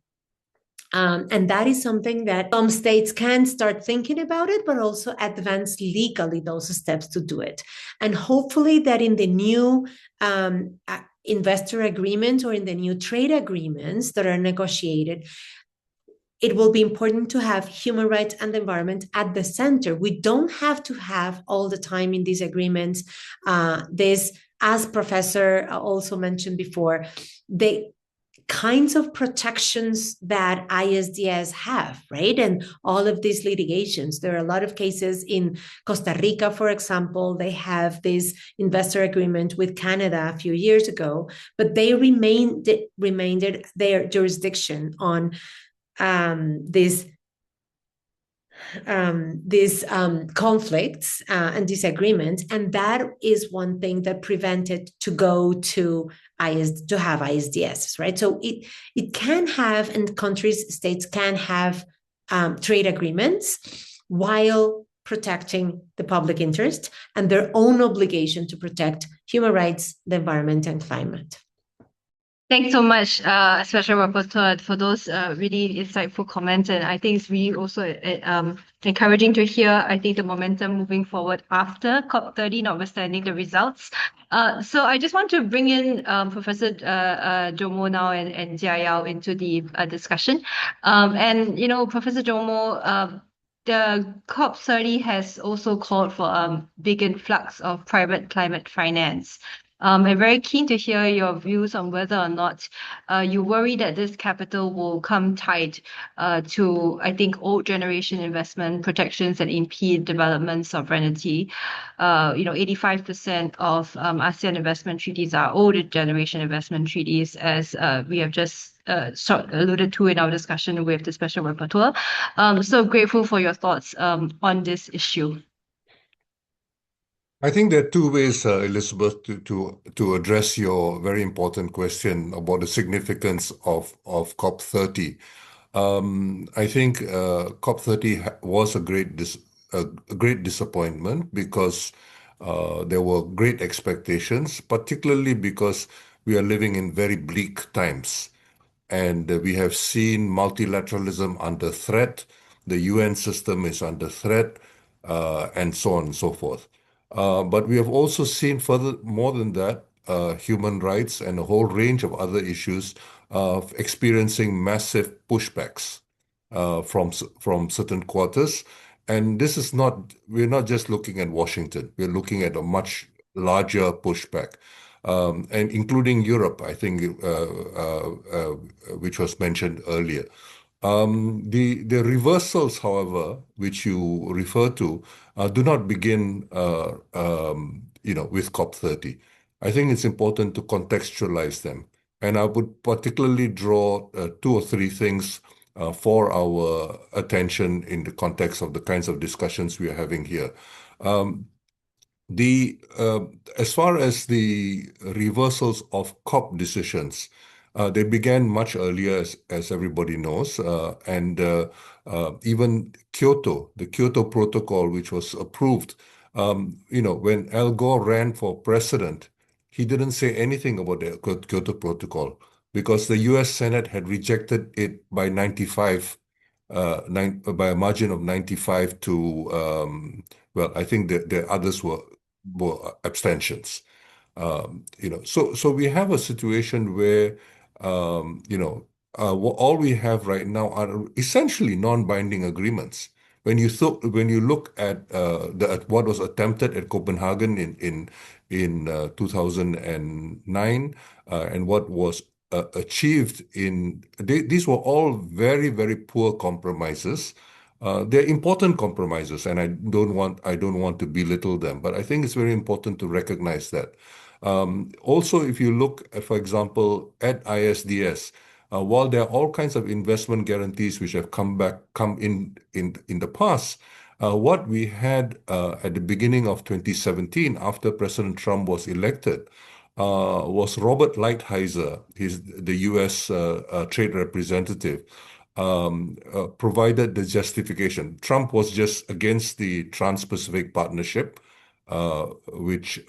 And that is something that some states can start thinking about it, but also advance legally those steps to do it. And hopefully that in the new investor agreements or in the new trade agreements that are negotiated, it will be important to have human rights and the environment at the center. We don't have to have all the time in these agreements, this, as Professor also mentioned before, the kinds of protections that ISDS have, right? And all of these litigations. There are a lot of cases in Costa Rica, for example. They have this investor agreement with Canada a few years ago, but they remained their jurisdiction on these conflicts and disagreements, and that is one thing that prevented to go to have ISDS, right? So it can have, and states can have trade agreements while protecting the public interest and their own obligation to protect human rights, the environment, and climate. Thanks so much, Special Rapporteur, for those really insightful comments. And I think it's really also encouraging to hear, I think, the momentum moving forward after COP30, notwithstanding the results. So I just want to bring in Professor Jomo now and Jia Yaw into the discussion. And, Professor Jomo, the COP30 has also called for a big influx of private climate finance. I'm very keen to hear your views on whether or not you worry that this capital will come tied to, I think, old generation investment protections and impede development sovereignty. 85% of ASEAN investment treaties are old generation investment treaties, as we have just alluded to in our discussion with the Special Rapporteur. So grateful for your thoughts on this issue. I think there are two ways, Elizabeth, to address your very important question about the significance of COP30. I think COP30 was a great disappointment because there were great expectations, particularly because we are living in very bleak times. And we have seen multilateralism under threat, the UN system is under threat, and so on and so forth. But we have also seen more than that, human rights and a whole range of other issues experiencing massive pushbacks from certain quarters. And we're not just looking at Washington, we're looking at a much larger pushback. And including Europe, I think, which was mentioned earlier. The reversals, however, which you refer to, do not begin, with COP30. I think it's important to contextualize them, and I would particularly draw two or three things for our attention in the context of the kinds of discussions we are having here. As far as the reversals of COP decisions, they began much earlier, as everybody knows, and even the Kyoto Protocol, which was approved, when Al Gore ran for president, he didn't say anything about the Kyoto Protocol because the U.S. Senate had rejected it by 95, by a margin of 95 to, I think the others were abstentions. So we have a situation where all we have right now are essentially non-binding agreements when you look at what was attempted at Copenhagen in 2009 and what was achieved these were all very, very poor compromises. They're important compromises, and I don't want to belittle them, but I think it's very important to recognize that. Also, if you look, for example, at ISDS, while there are all kinds of investment guarantees which have come in the past, what we had at the beginning of 2017, after President Trump was elected, was Robert Lighthizer, the U.S. Trade Representative, provided the justification. Trump was just against the Trans-Pacific Partnership, which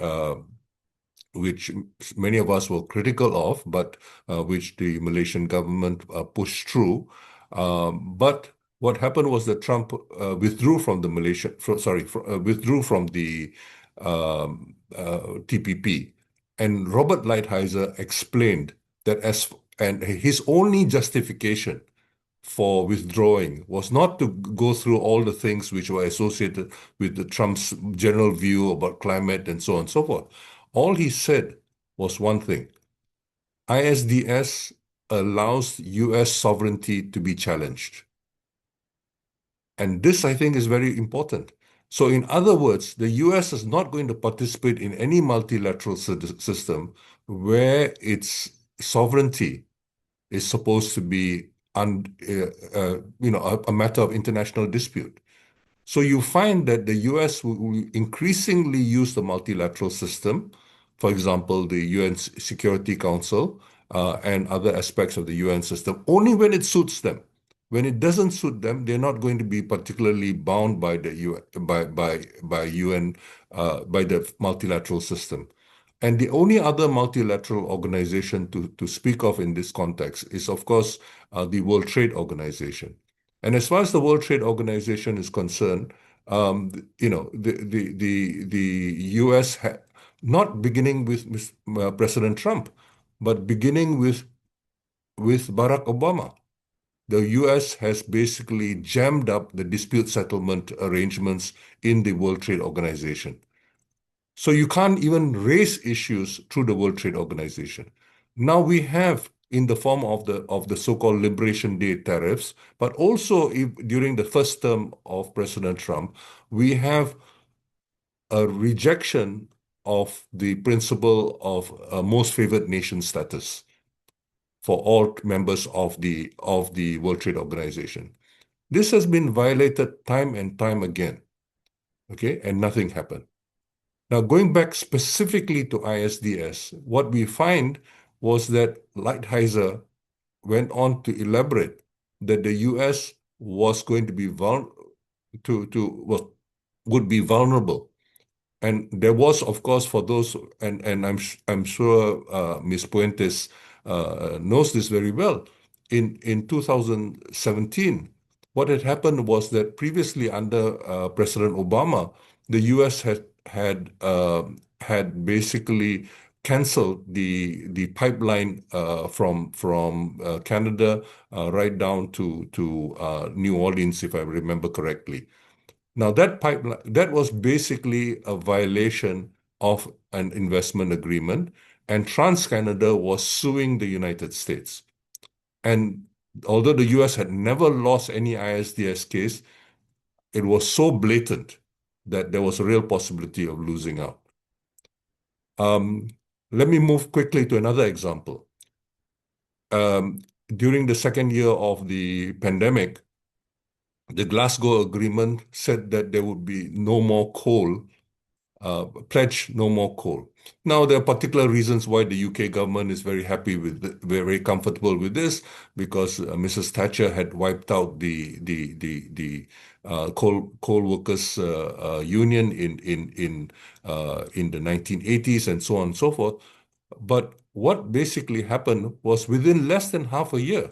many of us were critical of, but which the Malaysian government pushed through. But what happened was that Trump withdrew from the TPP, and Robert Lighthizer explained that his only justification for withdrawing was not to go through all the things which were associated with the Trump's general view about climate and so on and so forth. All he said was one thing: ISDS allows US sovereignty to be challenged. And this, I think, is very important. So in other words, the US is not going to participate in any multilateral system where its sovereignty is supposed to be a matter of international dispute. So you find that the US will increasingly use the multilateral system, for example, the UN Security Council and other aspects of the UN system, only when it suits them. When it doesn't suit them, they're not going to be particularly bound by the the multilateral system. And the only other multilateral organization to speak of in this context is, of course, the World Trade Organization. And as far as the World Trade Organization is concerned, the U.S. not beginning with President Trump, but beginning with Barack Obama, the U.S. has basically jammed up the dispute settlement arrangements in the World Trade Organization. So you can't even raise issues through the World Trade Organization. Now we have, in the form of the so-called Liberation Day tariffs, but also during the first term of President Trump, we have a rejection of the principle of most favored nation status for all members of the World Trade Organization. This has been violated time and time again, okay, and nothing happened. Now, going back specifically to ISDS, what we find was that Lighthizer went on to elaborate that the U.S. was going to be would be vulnerable. And there was, of course, for those, and I'm sure Ms. Puentes knows this very well. In 2017, what had happened was that previously under President Obama, the U.S. had basically canceled the pipeline from Canada right down to New Orleans, if I remember correctly. Now that pipeline, that was basically a violation of an investment agreement, and TransCanada was suing the United States. And although the US had never lost any ISDS case, it was so blatant that there was a real possibility of losing out. Let me move quickly to another example. During the second year of the pandemic, the Glasgow Agreement said that there would be no more coal, pledge no more coal. Now, there are particular reasons why the UK government is very happy very comfortable with this, because Mrs. Thatcher had wiped out the coal workers union in the 1980s and so on and so forth. But what basically happened was within less than half a year,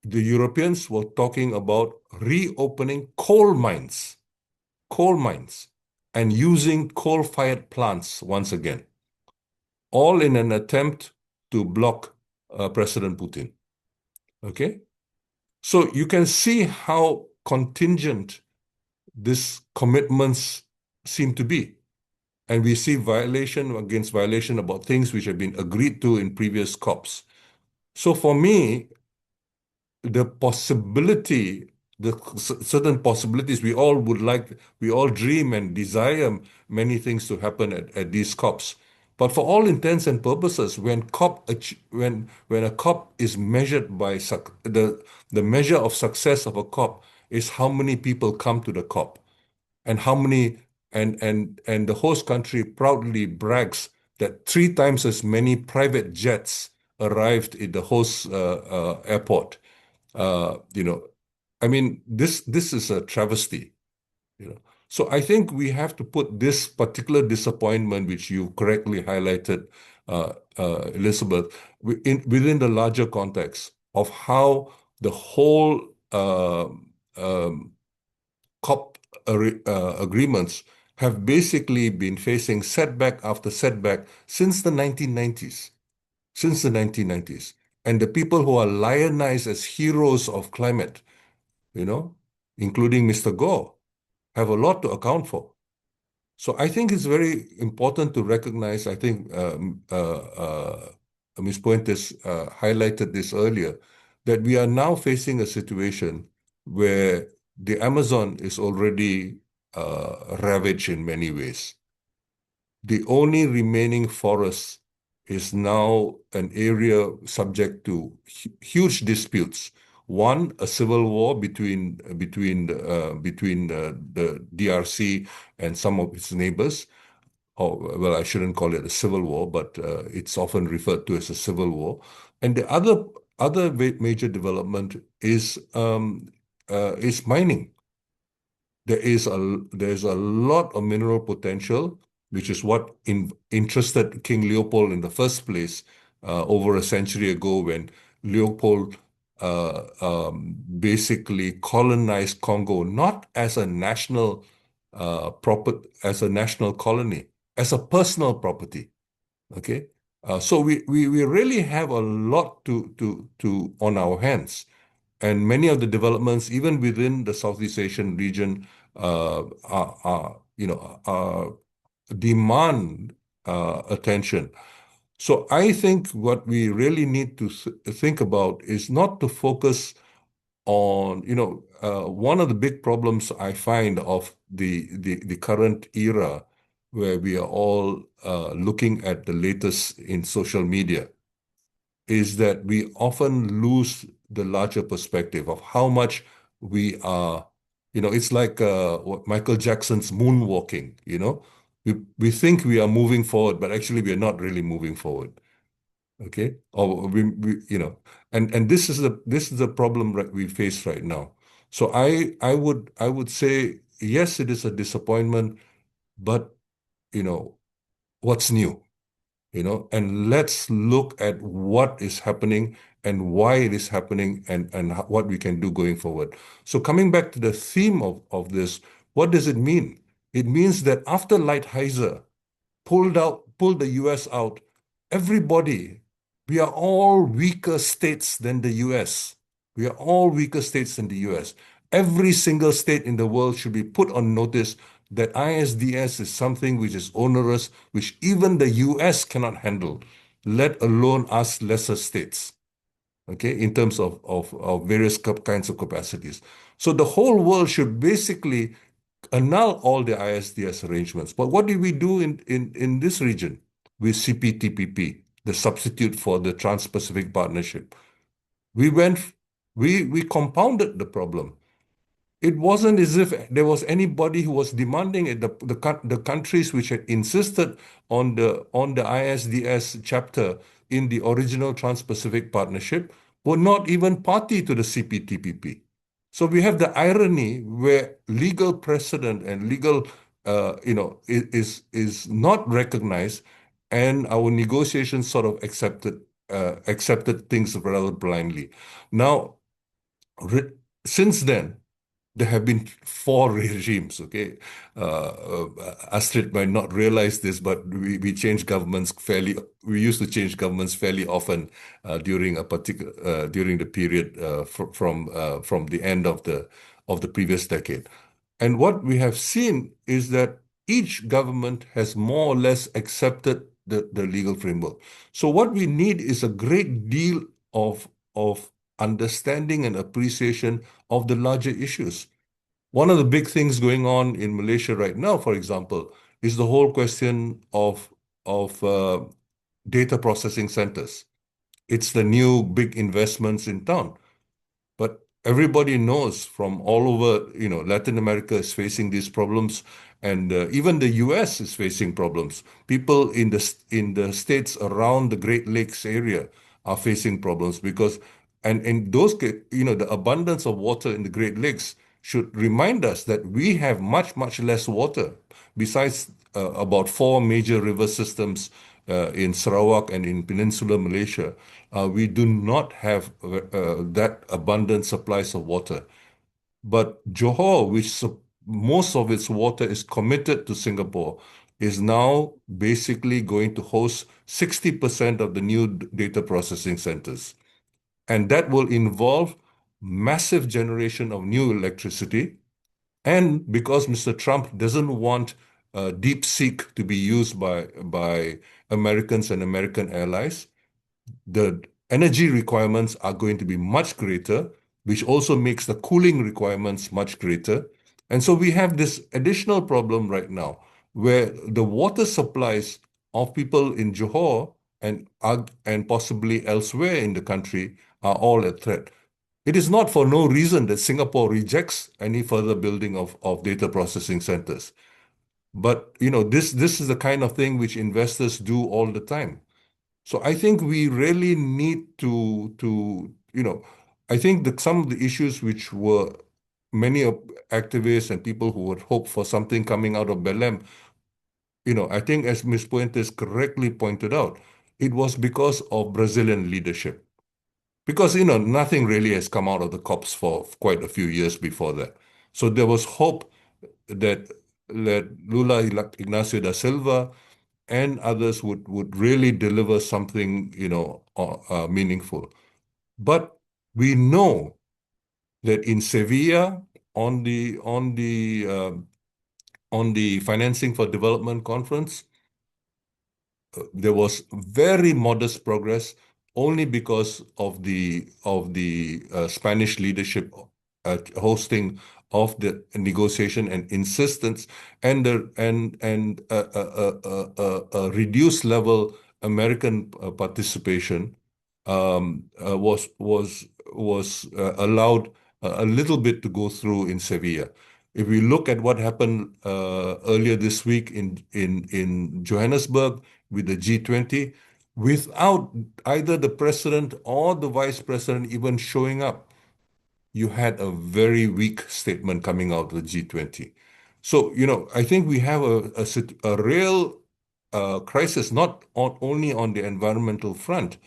the Europeans were talking about reopening coal mines, and using coal-fired plants once again, all in an attempt to block President Putin. Okay? So you can see how contingent these commitments seem to be. And we see violation against violation about things which have been agreed to in previous COPs. So for me, the possibility, certain possibilities, we all dream and desire many things to happen at these COPs. But for all intents and purposes, when a COP is measured by the measure of success of a COP is how many people come to the COP, and how many, and the host country proudly brags that 3 times as many private jets arrived at the host airport. I mean, this is a travesty. So I think we have to put this particular disappointment, which you correctly highlighted, Elizabeth, within the larger context of how the whole COP agreements have basically been facing setback after setback since the 1990s. And the people who are lionized as heroes of climate, including Mr. Gore, have a lot to account for. So I think it's very important to recognize, I think Ms. Puentes highlighted this earlier, that we are now facing a situation where the Amazon is already ravaged in many ways. The only remaining forest is now an area subject to huge disputes. One, a civil war between the DRC and some of its neighbors. Well, I shouldn't call it a civil war, but it's often referred to as a civil war. And the other major development is mining. There's a lot of mineral potential, which is what interested King Leopold in the first place over a century ago, when Leopold basically colonized Congo, not as a national colony, as a personal property. Okay, so we really have a lot to on our hands. And many of the developments, even within the Southeast Asian region, demand attention. So I think what we really need to think about is not to focus on, one of the big problems I find of the current era, where we are all looking at the latest in social media, is that we often lose the larger perspective of how much we are, it's like what Michael Jackson's moonwalking, we think we are moving forward, but actually we are not really moving forward. Okay, or and this is the problem that we face right now. So I would say, yes, it is a disappointment, but what's new? And let's look at what is happening and why it is happening, and what we can do going forward. So coming back to the theme of this, what does it mean? It means that after Lighthizer pulled the US out, we are all weaker states than the US. We are all weaker states than the US. Every single state in the world should be put on notice that ISDS is something which is onerous, which even the US cannot handle, let alone us lesser states, okay, in terms of various kinds of capacities. So the whole world should basically annul all the ISDS arrangements. But what did we do in this region with CPTPP, the substitute for the Trans-Pacific Partnership? We compounded the problem. It wasn't as if there was anybody who was demanding it. The countries which had insisted on the ISDS chapter in the original Trans-Pacific Partnership were not even party to the CPTPP. So we have the irony where legal precedent and legal, is not recognized, and our negotiations sort of accepted things rather blindly. Now, since then, there have been 4 regimes, okay? Astrid might not realize this, but we change governments we used to change governments fairly often during the period from the end of the of the previous decade. And what we have seen is that each government has more or less accepted the legal framework. So what we need is a great deal of understanding and appreciation of the larger issues. One of the big things going on in Malaysia right now, for example, is the whole question of data processing centers. It's the new big investments in town. But everybody knows from all over, Latin America is facing these problems, and even the US is facing problems. People in the states around the Great Lakes area are facing problems because, and in those, the abundance of water in the Great Lakes should remind us that we have much, much less water. Besides about 4 major river systems in Sarawak and in Peninsular Malaysia, we do not have that abundant supplies of water. But Johor, which most of its water is committed to Singapore, is now basically going to host 60% of the new data processing centers. And that will involve massive generation of new electricity. And because Mr. Trump doesn't want DeepSeek to be used by Americans and American allies, the energy requirements are going to be much greater, which also makes the cooling requirements much greater. And so we have this additional problem right now where the water supplies of people in Johor and possibly elsewhere in the country are all at threat. It is not for no reason that Singapore rejects any further building of data processing centers. But this is the kind of thing which investors do all the time. So I think we really need to I think that some of the issues which were many of activists and people who would hope for something coming out of Belém, I think as Ms. Puentes correctly pointed out, it was because of Brazilian leadership. Because, nothing really has come out of the COPs for quite a few years before that. So there was hope that Lula Ignacio da Silva and others would really deliver something, meaningful. But we know that in Sevilla, on the Financing for Development conference, there was very modest progress only because of the Spanish leadership hosting of the negotiation and insistence and a reduced level American participation was allowed a little bit to go through in Sevilla. If we look at what happened earlier this week in Johannesburg with the G20, without either the president or the vice president even showing up, you had a very weak statement coming out of the G20. So, I think we have a real crisis, not only on the environmental front.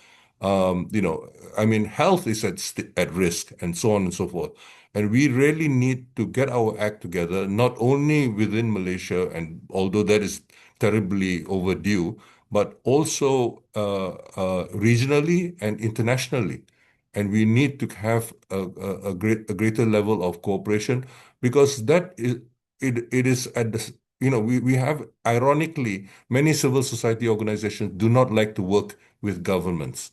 Health is at risk and so on and so forth. And we really need to get our act together, not only within Malaysia, and although that is terribly overdue, but also regionally and internationally. And we need to have a greater level of cooperation because it is at the we have, ironically, many civil society organizations do not like to work with governments.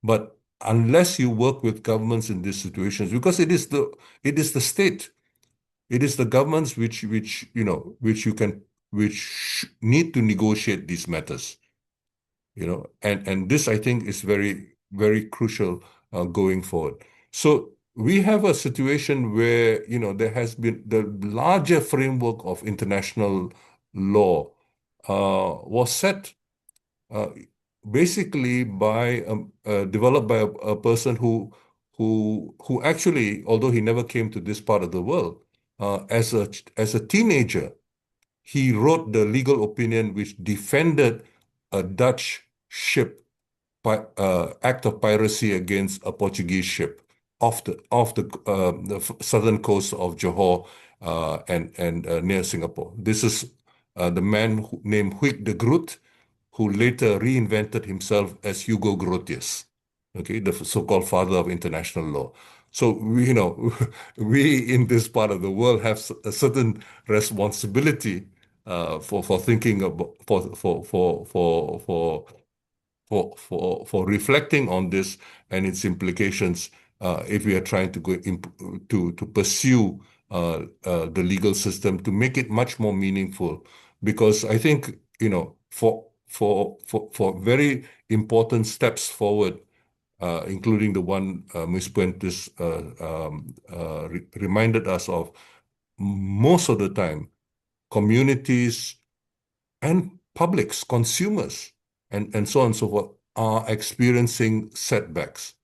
But unless you work with governments in these situations, because it is the state, it is the governments which need to negotiate these matters. And this, I think, is very, very crucial going forward. So we have a situation where, there has been the larger framework of international law was set basically developed by a person who actually, although he never came to this part of the world, as a teenager, he wrote the legal opinion which defended a Dutch ship act of piracy against a Portuguese ship off the southern coast of Johor and near Singapore. This is the man named Huig de Groot, who later reinvented himself as Hugo Grotius, okay, the so-called father of international law. So we in this part of the world have a certain responsibility for thinking about for reflecting on this and its implications if we are trying to to pursue the legal system to make it much more meaningful. Because I think for very important steps forward, including the one Ms. Puentes reminded us of, most of the time, communities and publics, consumers, and so on and so forth, are experiencing setbacks.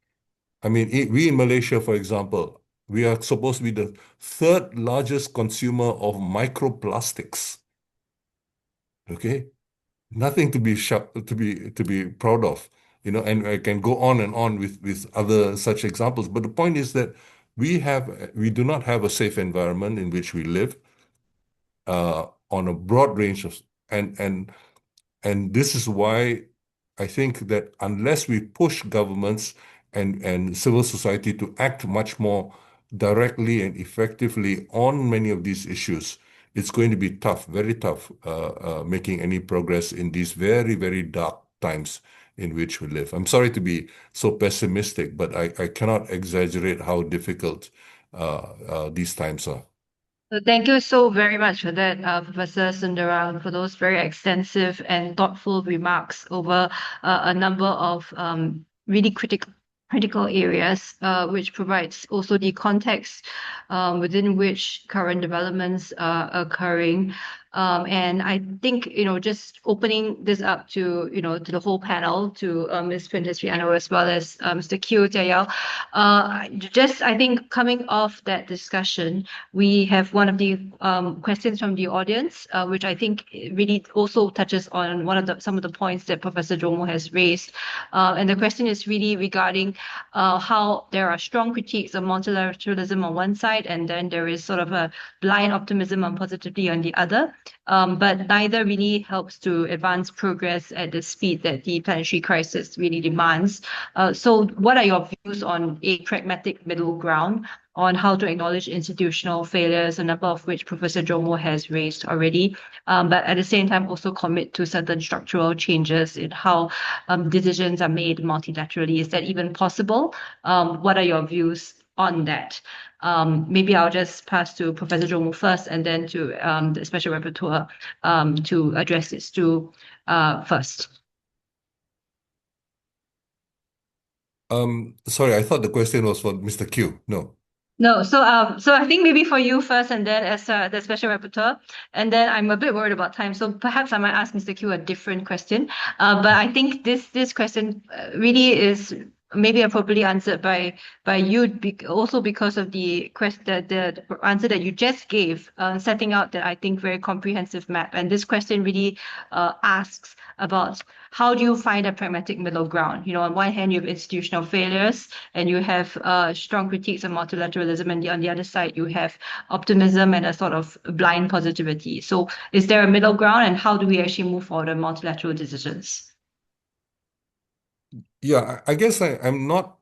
I mean, we in Malaysia, for example, we are supposed to be the third largest consumer of microplastics. Okay, nothing to be to be proud of, and I can go on and on with other such examples. But the point is that we do not have a safe environment in which we live on a broad range of and this is why I think that unless we push governments and civil society to act much more directly and effectively on many of these issues, it's going to be tough, very tough, making any progress in these very, very dark times in which we live. I'm sorry to be so pessimistic, but I cannot exaggerate how difficult these times are. So thank you so very much for that, Professor Sundaram, for those very extensive and thoughtful remarks over a number of really critical areas, which provides also the context within which current developments are occurring. And I think, just opening this up to, to the whole panel, to Ms. Puentes Riaño as well as Mr. Kiu Jia Yaw. I think coming off that discussion, we have one of the questions from the audience, which I think really also touches on some of the points that Professor Jomo has raised. And the question is really regarding how there are strong critiques of multilateralism on one side, and then there is sort of a blind optimism and positivity on the other. But neither really helps to advance progress at the speed that the planetary crisis really demands. So what are your views on a pragmatic middle ground on how to acknowledge institutional failures, a number of which Professor Jomo has raised already, but at the same time also commit to certain structural changes in how decisions are made multilaterally? Is that even possible? What are your views on that? Maybe I'll just pass to Professor Jomo first, and then to the Special Rapporteur to address this to first. Sorry, I thought the question was for Mr. Q. No. No, so I think maybe for you first, and then as the Special Rapporteur, and then I'm a bit worried about time, so perhaps I might ask Mr. Q a different question. But I think this question really is maybe appropriately answered by you, also because of the answer that you just gave, setting out that I think very comprehensive map. And this question really asks about how do you find a pragmatic middle ground? On one hand, you have institutional failures, and you have strong critiques of multilateralism, and on the other side, you have optimism and a sort of blind positivity. So is there a middle ground, and how do we actually move forward on multilateral decisions? Yeah, I guess I'm not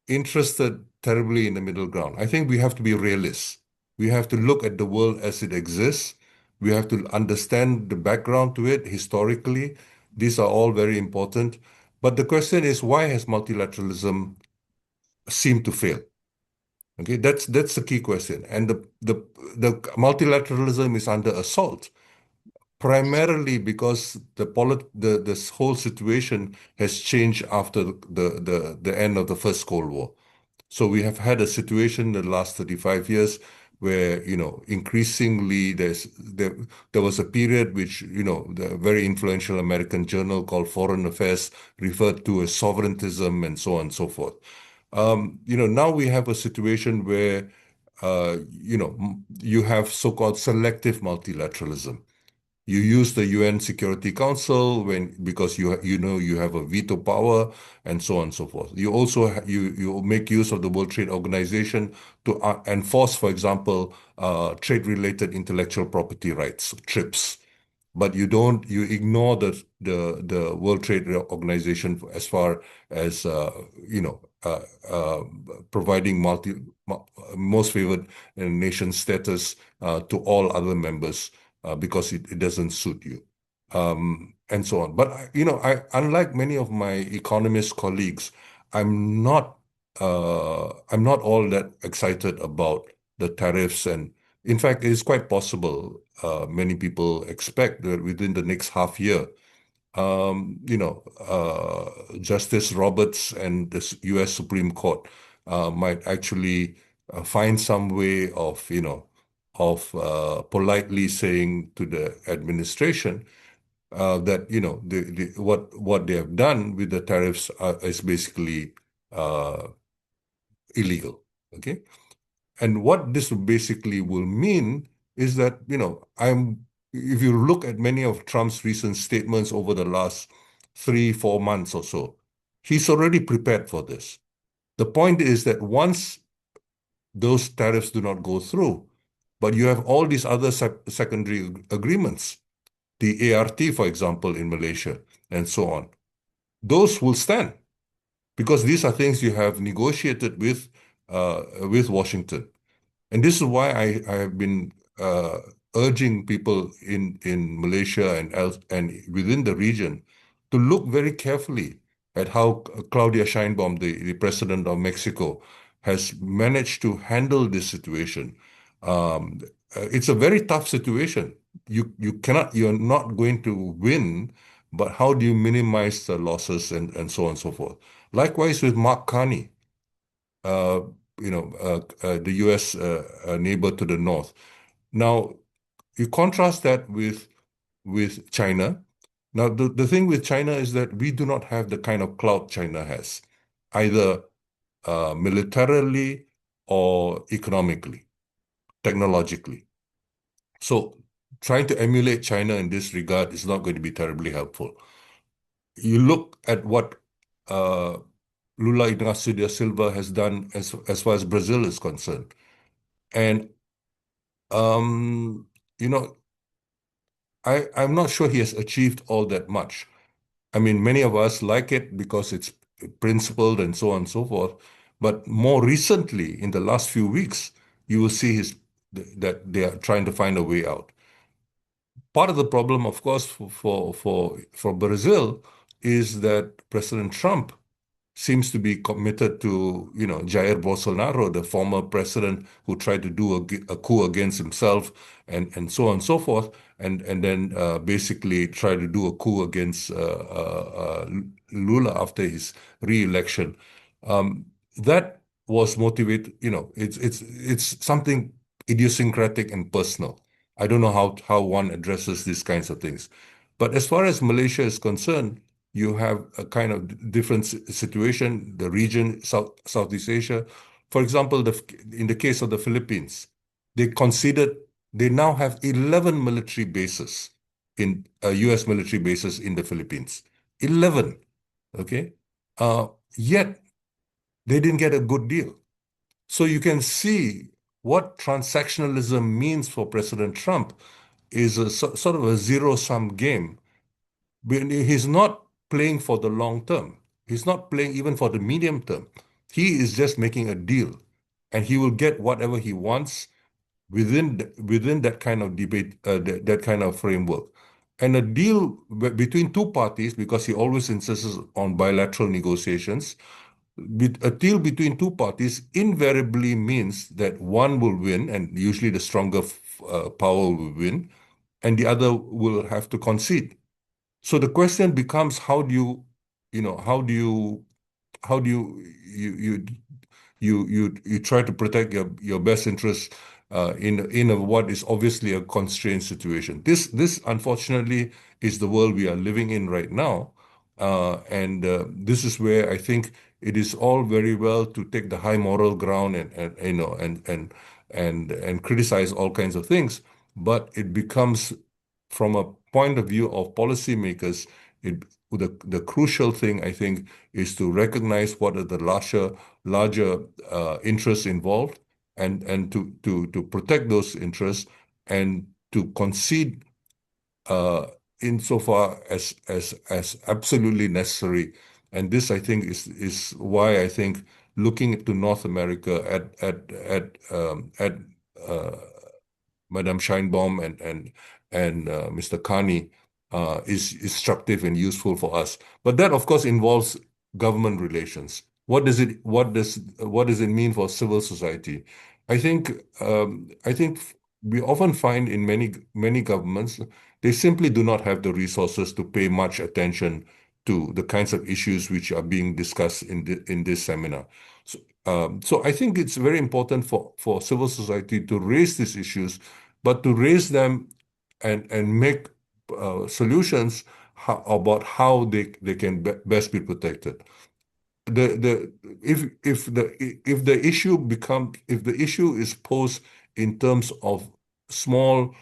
interested terribly in the middle ground. I think we have to be realists. We have to look at the world as it exists. We have to understand the background to it historically. These are all very important. But the question is, why has multilateralism seemed to fail? Okay, that's the key question. And the multilateralism is under assault, primarily because this whole situation has changed after the end of the First Cold War. So we have had a situation in the last 35 years where, increasingly there was a period which, the very influential American journal called Foreign Affairs referred to as sovereigntism and so on and so forth. Now we have a situation where, you have so-called selective multilateralism. You use the UN Security Council because you have a veto power and so on and so forth. You also you make use of the World Trade Organization to enforce, for example, trade-related intellectual property rights, TRIPS. but you ignore the World Trade Organization as far as providing most favored nation status to all other members because it doesn't suit you, and so on. But unlike many of my economist colleagues, I'm not all that excited about the tariffs. And in fact, it is quite possible, many people expect that within the next half year, Justice Roberts and the U.S. Supreme Court might actually find some way of, politely saying to the administration that, what they have done with the tariffs is basically illegal. Okay. And what this basically will mean is that, if you look at many of Trump's recent statements over the last 3-4 months or so, he's already prepared for this. The point is that once those tariffs do not go through, but you have all these other secondary agreements, the ART, for example, in Malaysia, and so on, those will stand because these are things you have negotiated with Washington. And this is why I have been urging people in Malaysia and within the region to look very carefully at how Claudia Sheinbaum, the president of Mexico, has managed to handle this situation. It's a very tough situation. You're not going to win, but how do you minimize the losses and so on and so forth? Likewise with Mark Carney, the U.S. Neighbor to the north. Now, you contrast that with China. Now, the thing with China is that we do not have the kind of clout China has, either militarily or economically, technologically. So trying to emulate China in this regard is not going to be terribly helpful. You look at what Lula Inácio da Silva has done as far as Brazil is concerned. And, I'm not sure he has achieved all that much. I mean, many of us like it because it's principled and so on and so forth. But more recently, in the last few weeks, you will see that they are trying to find a way out. Part of the problem, of course, for Brazil is that President Trump seems to be committed to, Jair Bolsonaro, the former president who tried to do a coup against himself and so on and so forth, and then basically try to do a coup against Lula after his re-election. That was motivated, it's something idiosyncratic and personal. I don't know how one addresses these kinds of things. But as far as Malaysia is concerned, you have a kind of different situation, the region, Southeast Asia. For example, in the case of the Philippines, they now have 11 military bases U.S. military bases in the Philippines. 11, okay? Yet, they didn't get a good deal. So you can see what transactionalism means for President Trump is sort of a zero-sum game. He's not playing for the long term. He's not playing even for the medium term. He is just making a deal, and he will get whatever he wants within that kind of debate, that kind of framework. And a deal between two parties, because he always insists on bilateral negotiations, a deal between two parties invariably means that one will win, and usually the stronger power will win, and the other will have to concede. So the question becomes, how do you try to protect your best interests in what is obviously a constrained situation. This unfortunately is the world we are living in right now, and this is where I think it is all very well to take the high moral ground and criticize all kinds of things, but it becomes, from a point of view of policymakers, the crucial thing, I think, is to recognize what are the larger interests involved, and to protect those interests, and to concede insofar as absolutely necessary. And this, I think, is why I think looking to North America at Madame Scheinbaum and Mr. Kani is instructive and useful for us. But that, of course, involves government relations. What does it mean for civil society? I think we often find in many governments they simply do not have the resources to pay much attention to the kinds of issues which are being discussed in this seminar. So I think it's very important for civil society to raise these issues, but to raise them and make solutions about how they can best be protected. If the issue is posed in terms of small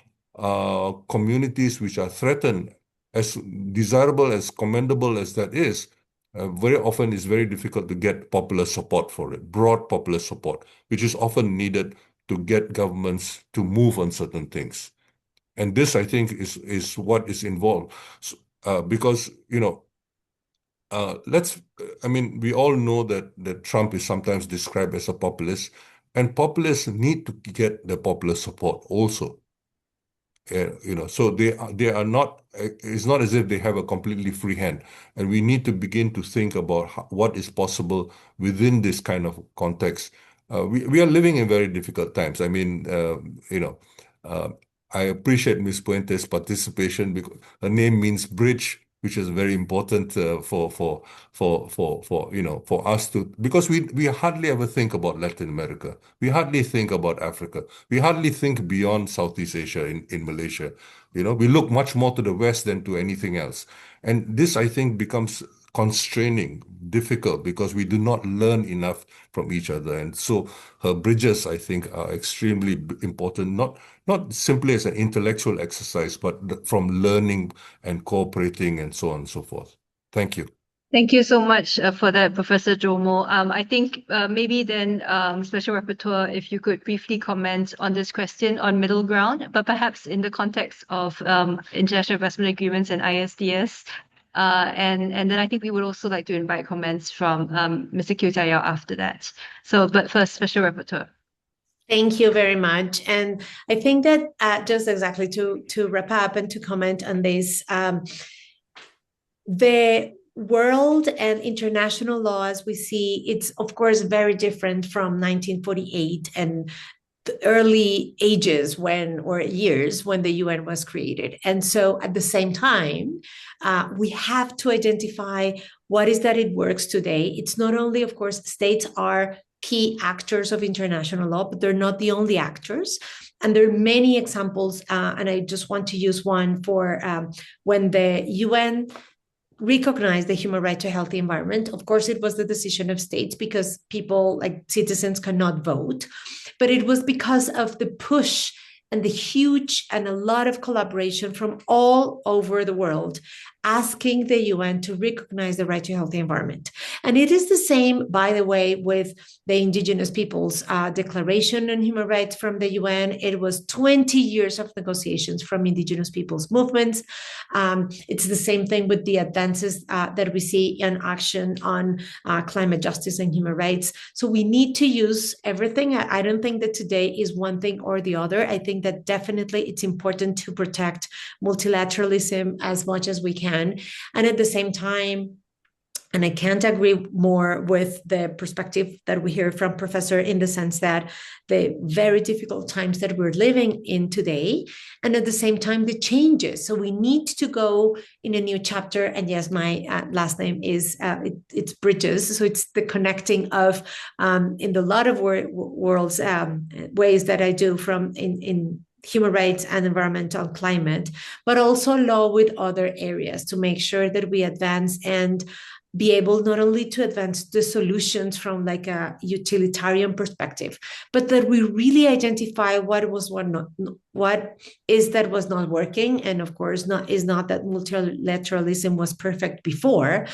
communities which are threatened, as desirable, as commendable as that is, very often it's very difficult to get popular support for it, broad popular support, which is often needed to get governments to move on certain things. And this, I think, is what is involved. Because, we all know that Trump is sometimes described as a populist, and populists need to get the popular support also. So they are not, it's not as if they have a completely free hand. And we need to begin to think about what is possible within this kind of context. We are living in very difficult times. I appreciate Ms. Puentes' participation because her name means bridge, which is very important for us to, because we hardly ever think about Latin America. We hardly think about Africa. We hardly think beyond Southeast Asia in Malaysia. We look much more to the West than to anything else. And this, I think, becomes constraining, difficult, because we do not learn enough from each other. And so her bridges, I think, are extremely important, not simply as an intellectual exercise, but from learning and cooperating and so on and so forth. Thank you. Thank you so much for that, Professor Jomo. I think maybe then, Special Rapporteur, if you could briefly comment on this question on middle ground, but perhaps in the context of international investment agreements and ISDS. And then I think we would also like to invite comments from Mr. Kiu Jia Yaw after that. But first, Special Rapporteur. Thank you very much. And I think that just exactly to wrap up and to comment on this, the world and international law, as we see, it's of course very different from 1948 and the early years when the UN was created. And so at the same time, we have to identify what is that it works today. It's not only, of course, states are key actors of international law, but they're not the only actors. And there are many examples, and I just want to use one for when the UN recognized the human right to a healthy environment. Of course, it was the decision of states because people, like citizens, cannot vote. But it was because of the push and the huge and a lot of collaboration from all over the world, asking the UN to recognize the right to a healthy environment. And it is the same, by the way, with the Indigenous Peoples Declaration on Human Rights from the UN. It was 20 years of negotiations from Indigenous Peoples movements. It's the same thing with the advances that we see in action on climate justice and human rights. So we need to use everything. I don't think that today is one thing or the other. I think that definitely it's important to protect multilateralism as much as we can. And at the same time, and I can't agree more with the perspective that we hear from Professor in the sense that the very difficult times that we're living in today, and at the same time, the changes. So we need to go in a new chapter. And yes, my last name is, it's bridges. So it's the connecting of, in the lot of worlds, ways that I do from in human rights and environmental climate, but also law with other areas to make sure that we advance and be able not only to advance the solutions from like a utilitarian perspective, but that we really identify what was not working. And of course, is not that multilateralism was perfect before,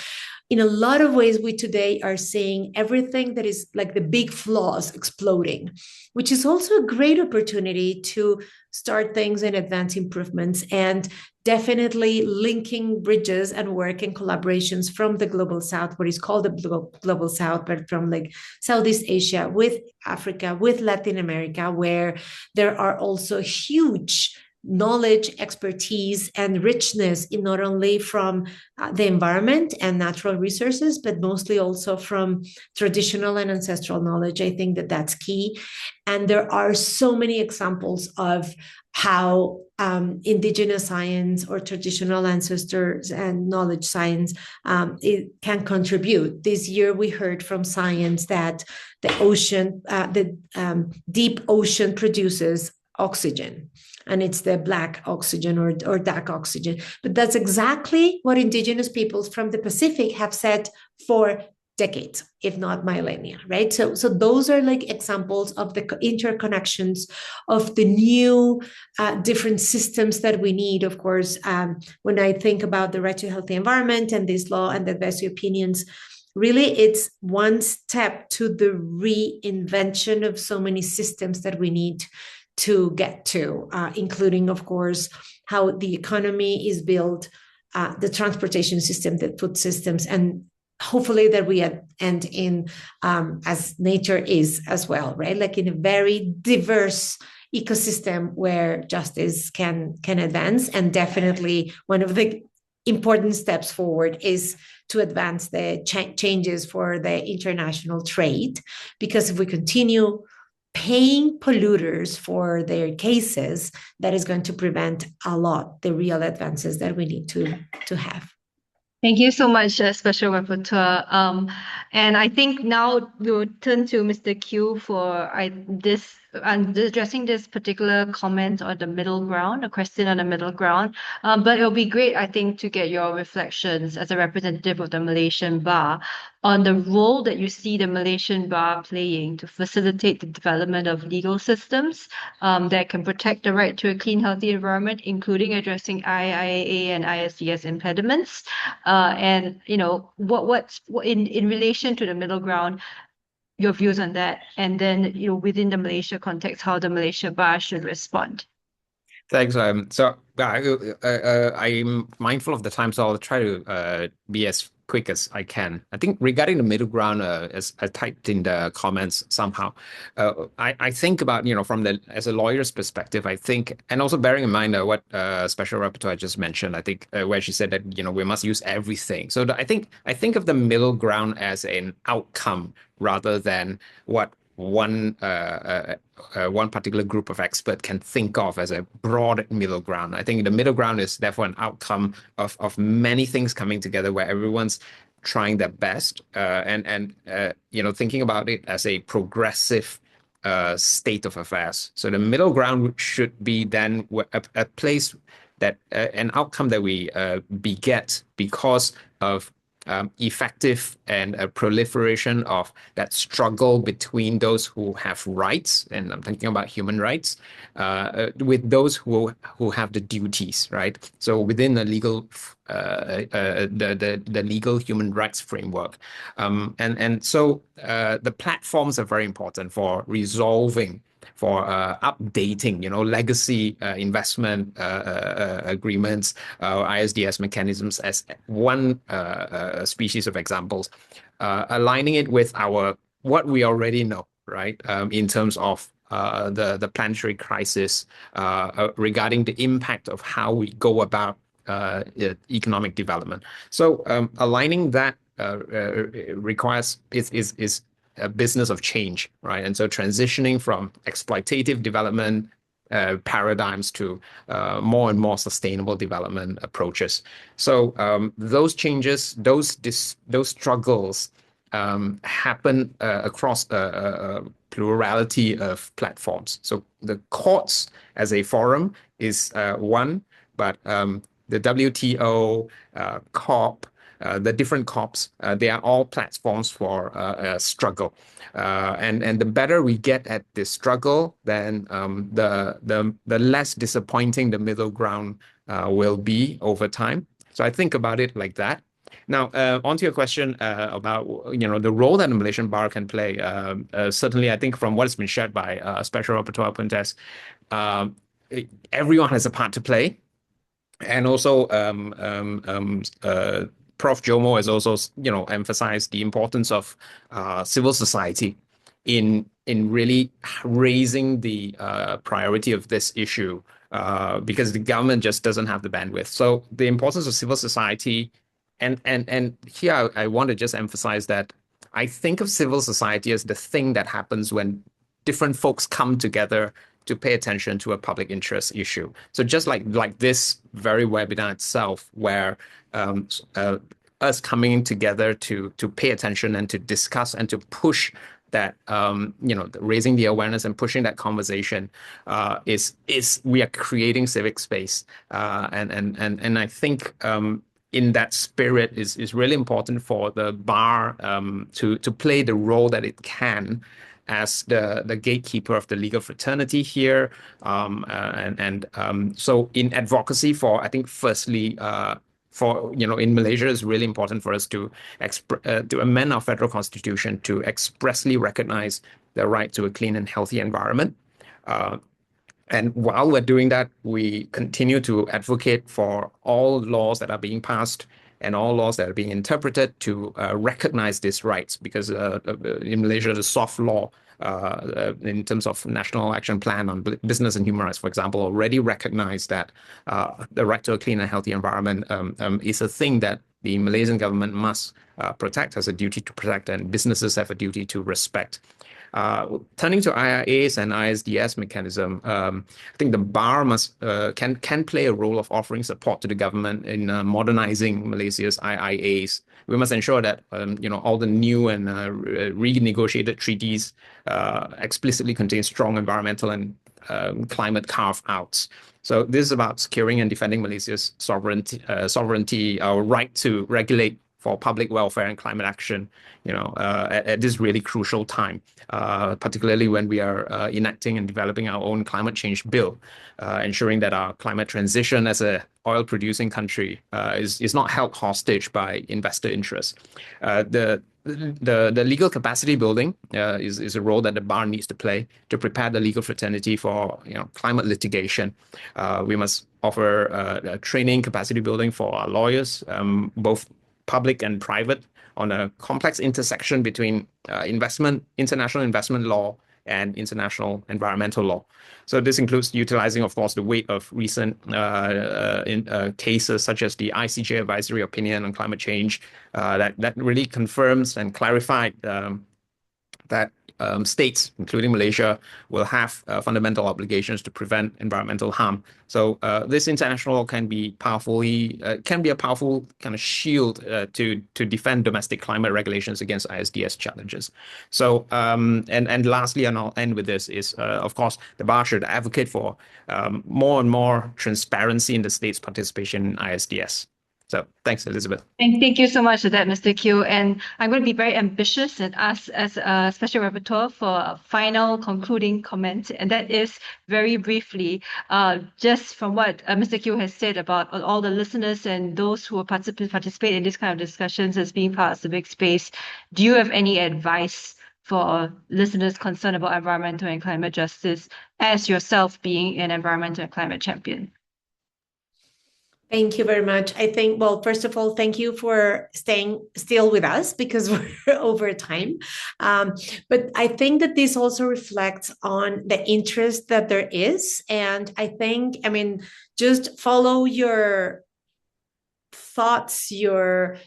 in a lot of ways, we today are seeing everything that is like the big flaws exploding, which is also a great opportunity to start things and advance improvements, and definitely linking bridges and work and collaborations from the global south, what is called the global south, but from like Southeast Asia with Africa, with Latin America, where there are also huge knowledge, expertise, and richness in not only from the environment and natural resources, but mostly also from traditional and ancestral knowledge. I think that that's key. And there are so many examples of how indigenous science or traditional ancestors and knowledge science it can contribute. This year, we heard from science that the ocean, deep ocean produces oxygen, and it's the black oxygen or dark oxygen. But that's exactly what indigenous peoples from the Pacific have said for decades, if not millennia, right? So those are like examples of the interconnections of the new different systems that we need. Of course, when I think about the right to healthy environment and this law and the advisory opinions, really it's one step to the reinvention of so many systems that we need to get to, including, of course, how the economy is built, the transportation system, the food systems, and hopefully that we end in as nature is as well, right? Like in a very diverse ecosystem where justice can advance. And definitely one of the important steps forward is to advance the changes for the international trade, because if we continue paying polluters for their cases, that is going to prevent a lot the real advances that we need to have. Thank you so much, Special Rapporteur. And I think now we'll turn to Mr. Kiu for addressing this particular comment on the middle ground, a question on the middle ground. But it'll be great, I think, to get your reflections as a representative of the Malaysian Bar on the role that you see the Malaysian Bar playing to facilitate the development of legal systems that can protect the right to a clean, healthy environment, including addressing IIA and ISDS impediments. And what's in relation to the middle ground, your views on that, and then within the Malaysia context, how the Malaysia Bar should respond. Thanks. So I'm mindful of the time, so I'll try to be as quick as I can. I think regarding the middle ground, as I typed in the comments somehow, I think about, as a lawyer's perspective, I think, and also bearing in mind what Special Rapporteur just mentioned, I think where she said that, we must use everything. So I think of the middle ground as an outcome rather than what one particular group of experts can think of as a broad middle ground. I think the middle ground is therefore an outcome of many things coming together where everyone's trying their best and thinking about it as a progressive state of affairs. So the middle ground should be then a place that an outcome that we beget because of effective and a proliferation of that struggle between those who have rights, and I'm thinking about human rights, with those who have the duties, right? So within the legal, the legal human rights framework, and so the platforms are very important for resolving, for updating, legacy investment agreements, ISDS mechanisms as one species of examples, aligning it with what we already know, right? In terms of the planetary crisis, regarding the impact of how we go about economic development. So aligning that requires is a business of change, right? And so transitioning from exploitative development paradigms to more and more sustainable development approaches. So those changes, those struggles happen across a plurality of platforms. So the courts as a forum is one, but the WTO, COP, the different COPs, they are all platforms for struggle. And the better we get at this struggle, then the less disappointing the middle ground will be over time. So I think about it like that. Now, onto your question about the role that the Malaysian bar can play. Certainly, I think from what has been shared by Special Rapporteur Puentes, everyone has a part to play, and also Prof. Jomo has also emphasized the importance of civil society in really raising the priority of this issue, because the government just doesn't have the bandwidth. So the importance of civil society. And here I want to just emphasize that I think of civil society as the thing that happens when different folks come together to pay attention to a public interest issue. So just like this very webinar itself, where us coming together to pay attention and to discuss and to push that, raising the awareness and pushing that conversation is we are creating civic space, and I think in that spirit is really important for the bar to play the role that it can as the gatekeeper of the legal fraternity here, so in advocacy for, I think, firstly, in Malaysia, it's really important for us to amend our federal constitution to expressly recognize the right to a clean and healthy environment. And while we're doing that, we continue to advocate for all laws that are being passed and all laws that are being interpreted to recognize these rights, because in Malaysia, the soft law in terms of National Action Plan on Business and Human Rights, for example, already recognize that the right to a clean and healthy environment is a thing that the Malaysian government must protect, has a duty to protect, and businesses have a duty to respect. Turning to IIAs and ISDS mechanism, I think the bar can play a role of offering support to the government in modernizing Malaysia's IIAs. We must ensure that all the new and renegotiated treaties explicitly contain strong environmental and climate carve-outs. So this is about securing and defending Malaysia's sovereignty, our right to regulate for public welfare and climate action, at this really crucial time, particularly when we are enacting and developing our own climate change bill, ensuring that our climate transition as a oil-producing country is not held hostage by investor interests. The legal capacity building is a role that the bar needs to play to prepare the legal fraternity for climate litigation. We must offer training, capacity building for our lawyers, both public and private, on a complex intersection between international investment law and international environmental law. So this includes utilizing, of course, the weight of recent cases such as the ICJ advisory opinion on climate change that really confirms and clarified that states, including Malaysia, will have fundamental obligations to prevent environmental harm. So this international law can be a powerful kind of shield to defend domestic climate regulations against ISDS challenges. So and lastly, and I'll end with this, is of course the bar should advocate for more and more transparency in the state's participation in ISDS. So thanks, Elizabeth. Thank you so much for that, Mr. Kiu. And I'm going to be very ambitious and ask as a special rapporteur for a final concluding comment. And that is, very briefly, just from what Mr. Kiu has said about all the listeners and those who will participate in this kind of discussions as being part of the big space, do you have any advice for listeners concerned about environmental and climate justice, as yourself being an environmental and climate champion? Thank you very much. I think, well, first of all, thank you for staying still with us, because we're over time. But I think that this also reflects on the interest that there is. And I think, just follow your thoughts, your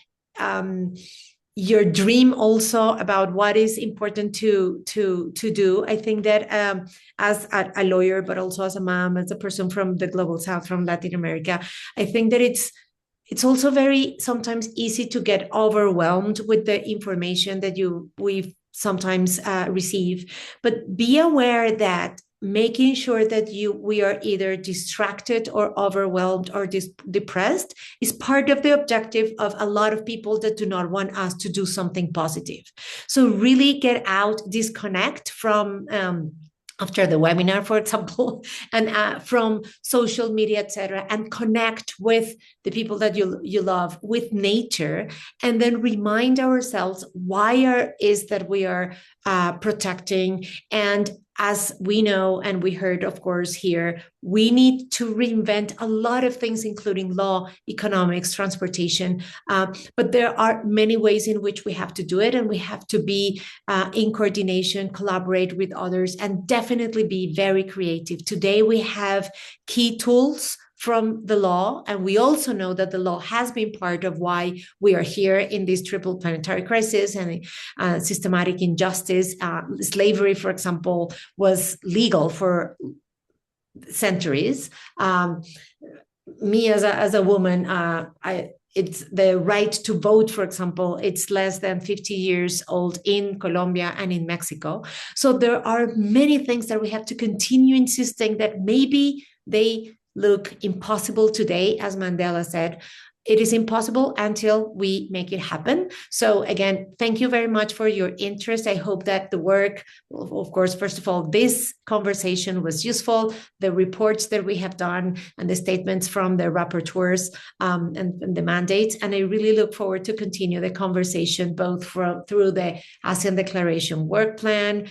dream also about what is important to do. I think that as a lawyer, but also as a mom, as a person from the global south, from Latin America, I think that it's also very sometimes easy to get overwhelmed with the information that we sometimes receive. But be aware that making sure that we are either distracted or overwhelmed or depressed is part of the objective of a lot of people that do not want us to do something positive. So really get out, disconnect from after the webinar, for example, and from social media, etc., and connect with the people that you love, with nature, and then remind ourselves why is that we are protecting. And as we know, and we heard, of course, here, we need to reinvent a lot of things, including law, economics, transportation. But there are many ways in which we have to do it, and we have to be in coordination, collaborate with others, and definitely be very creative. Today, we have key tools from the law, and we also know that the law has been part of why we are here in this triple planetary crisis and systematic injustice. Slavery, for example, was legal for centuries. Me as a woman, it's the right to vote, for example, it's less than 50 years old in Colombia and in Mexico. So there are many things that we have to continue insisting that maybe they look impossible today. As Mandela said, it is impossible until we make it happen. So again, thank you very much for your interest. I hope that the work, of course, first of all, this conversation was useful, the reports that we have done and the statements from the rapporteurs and the mandates. And I really look forward to continue the conversation both through the ASEAN Declaration work plan,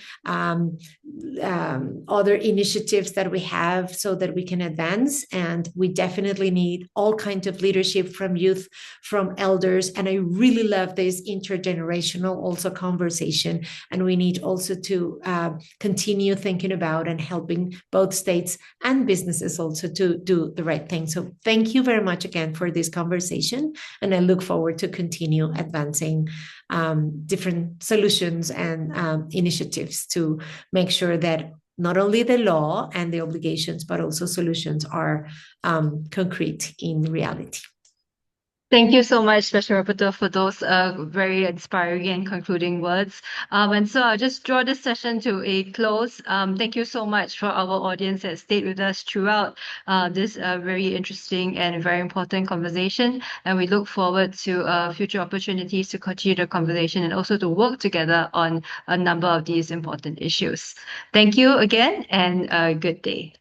other initiatives that we have so that we can advance. And we definitely need all kinds of leadership from youth, from elders. And I really love this intergenerational also conversation. And we need also to continue thinking about and helping both states and businesses also to do the right thing. So thank you very much again for this conversation. And I look forward to continue advancing different solutions and initiatives to make sure that not only the law and the obligations, but also solutions are concrete in reality. Thank you so much, Special Rapporteur, for those very inspiring and concluding words. And so I'll just draw this session to a close. Thank you so much for our audience that stayed with us throughout this very interesting and very important conversation. And we look forward to future opportunities to continue the conversation and also to work together on a number of these important issues. Thank you again, and good day.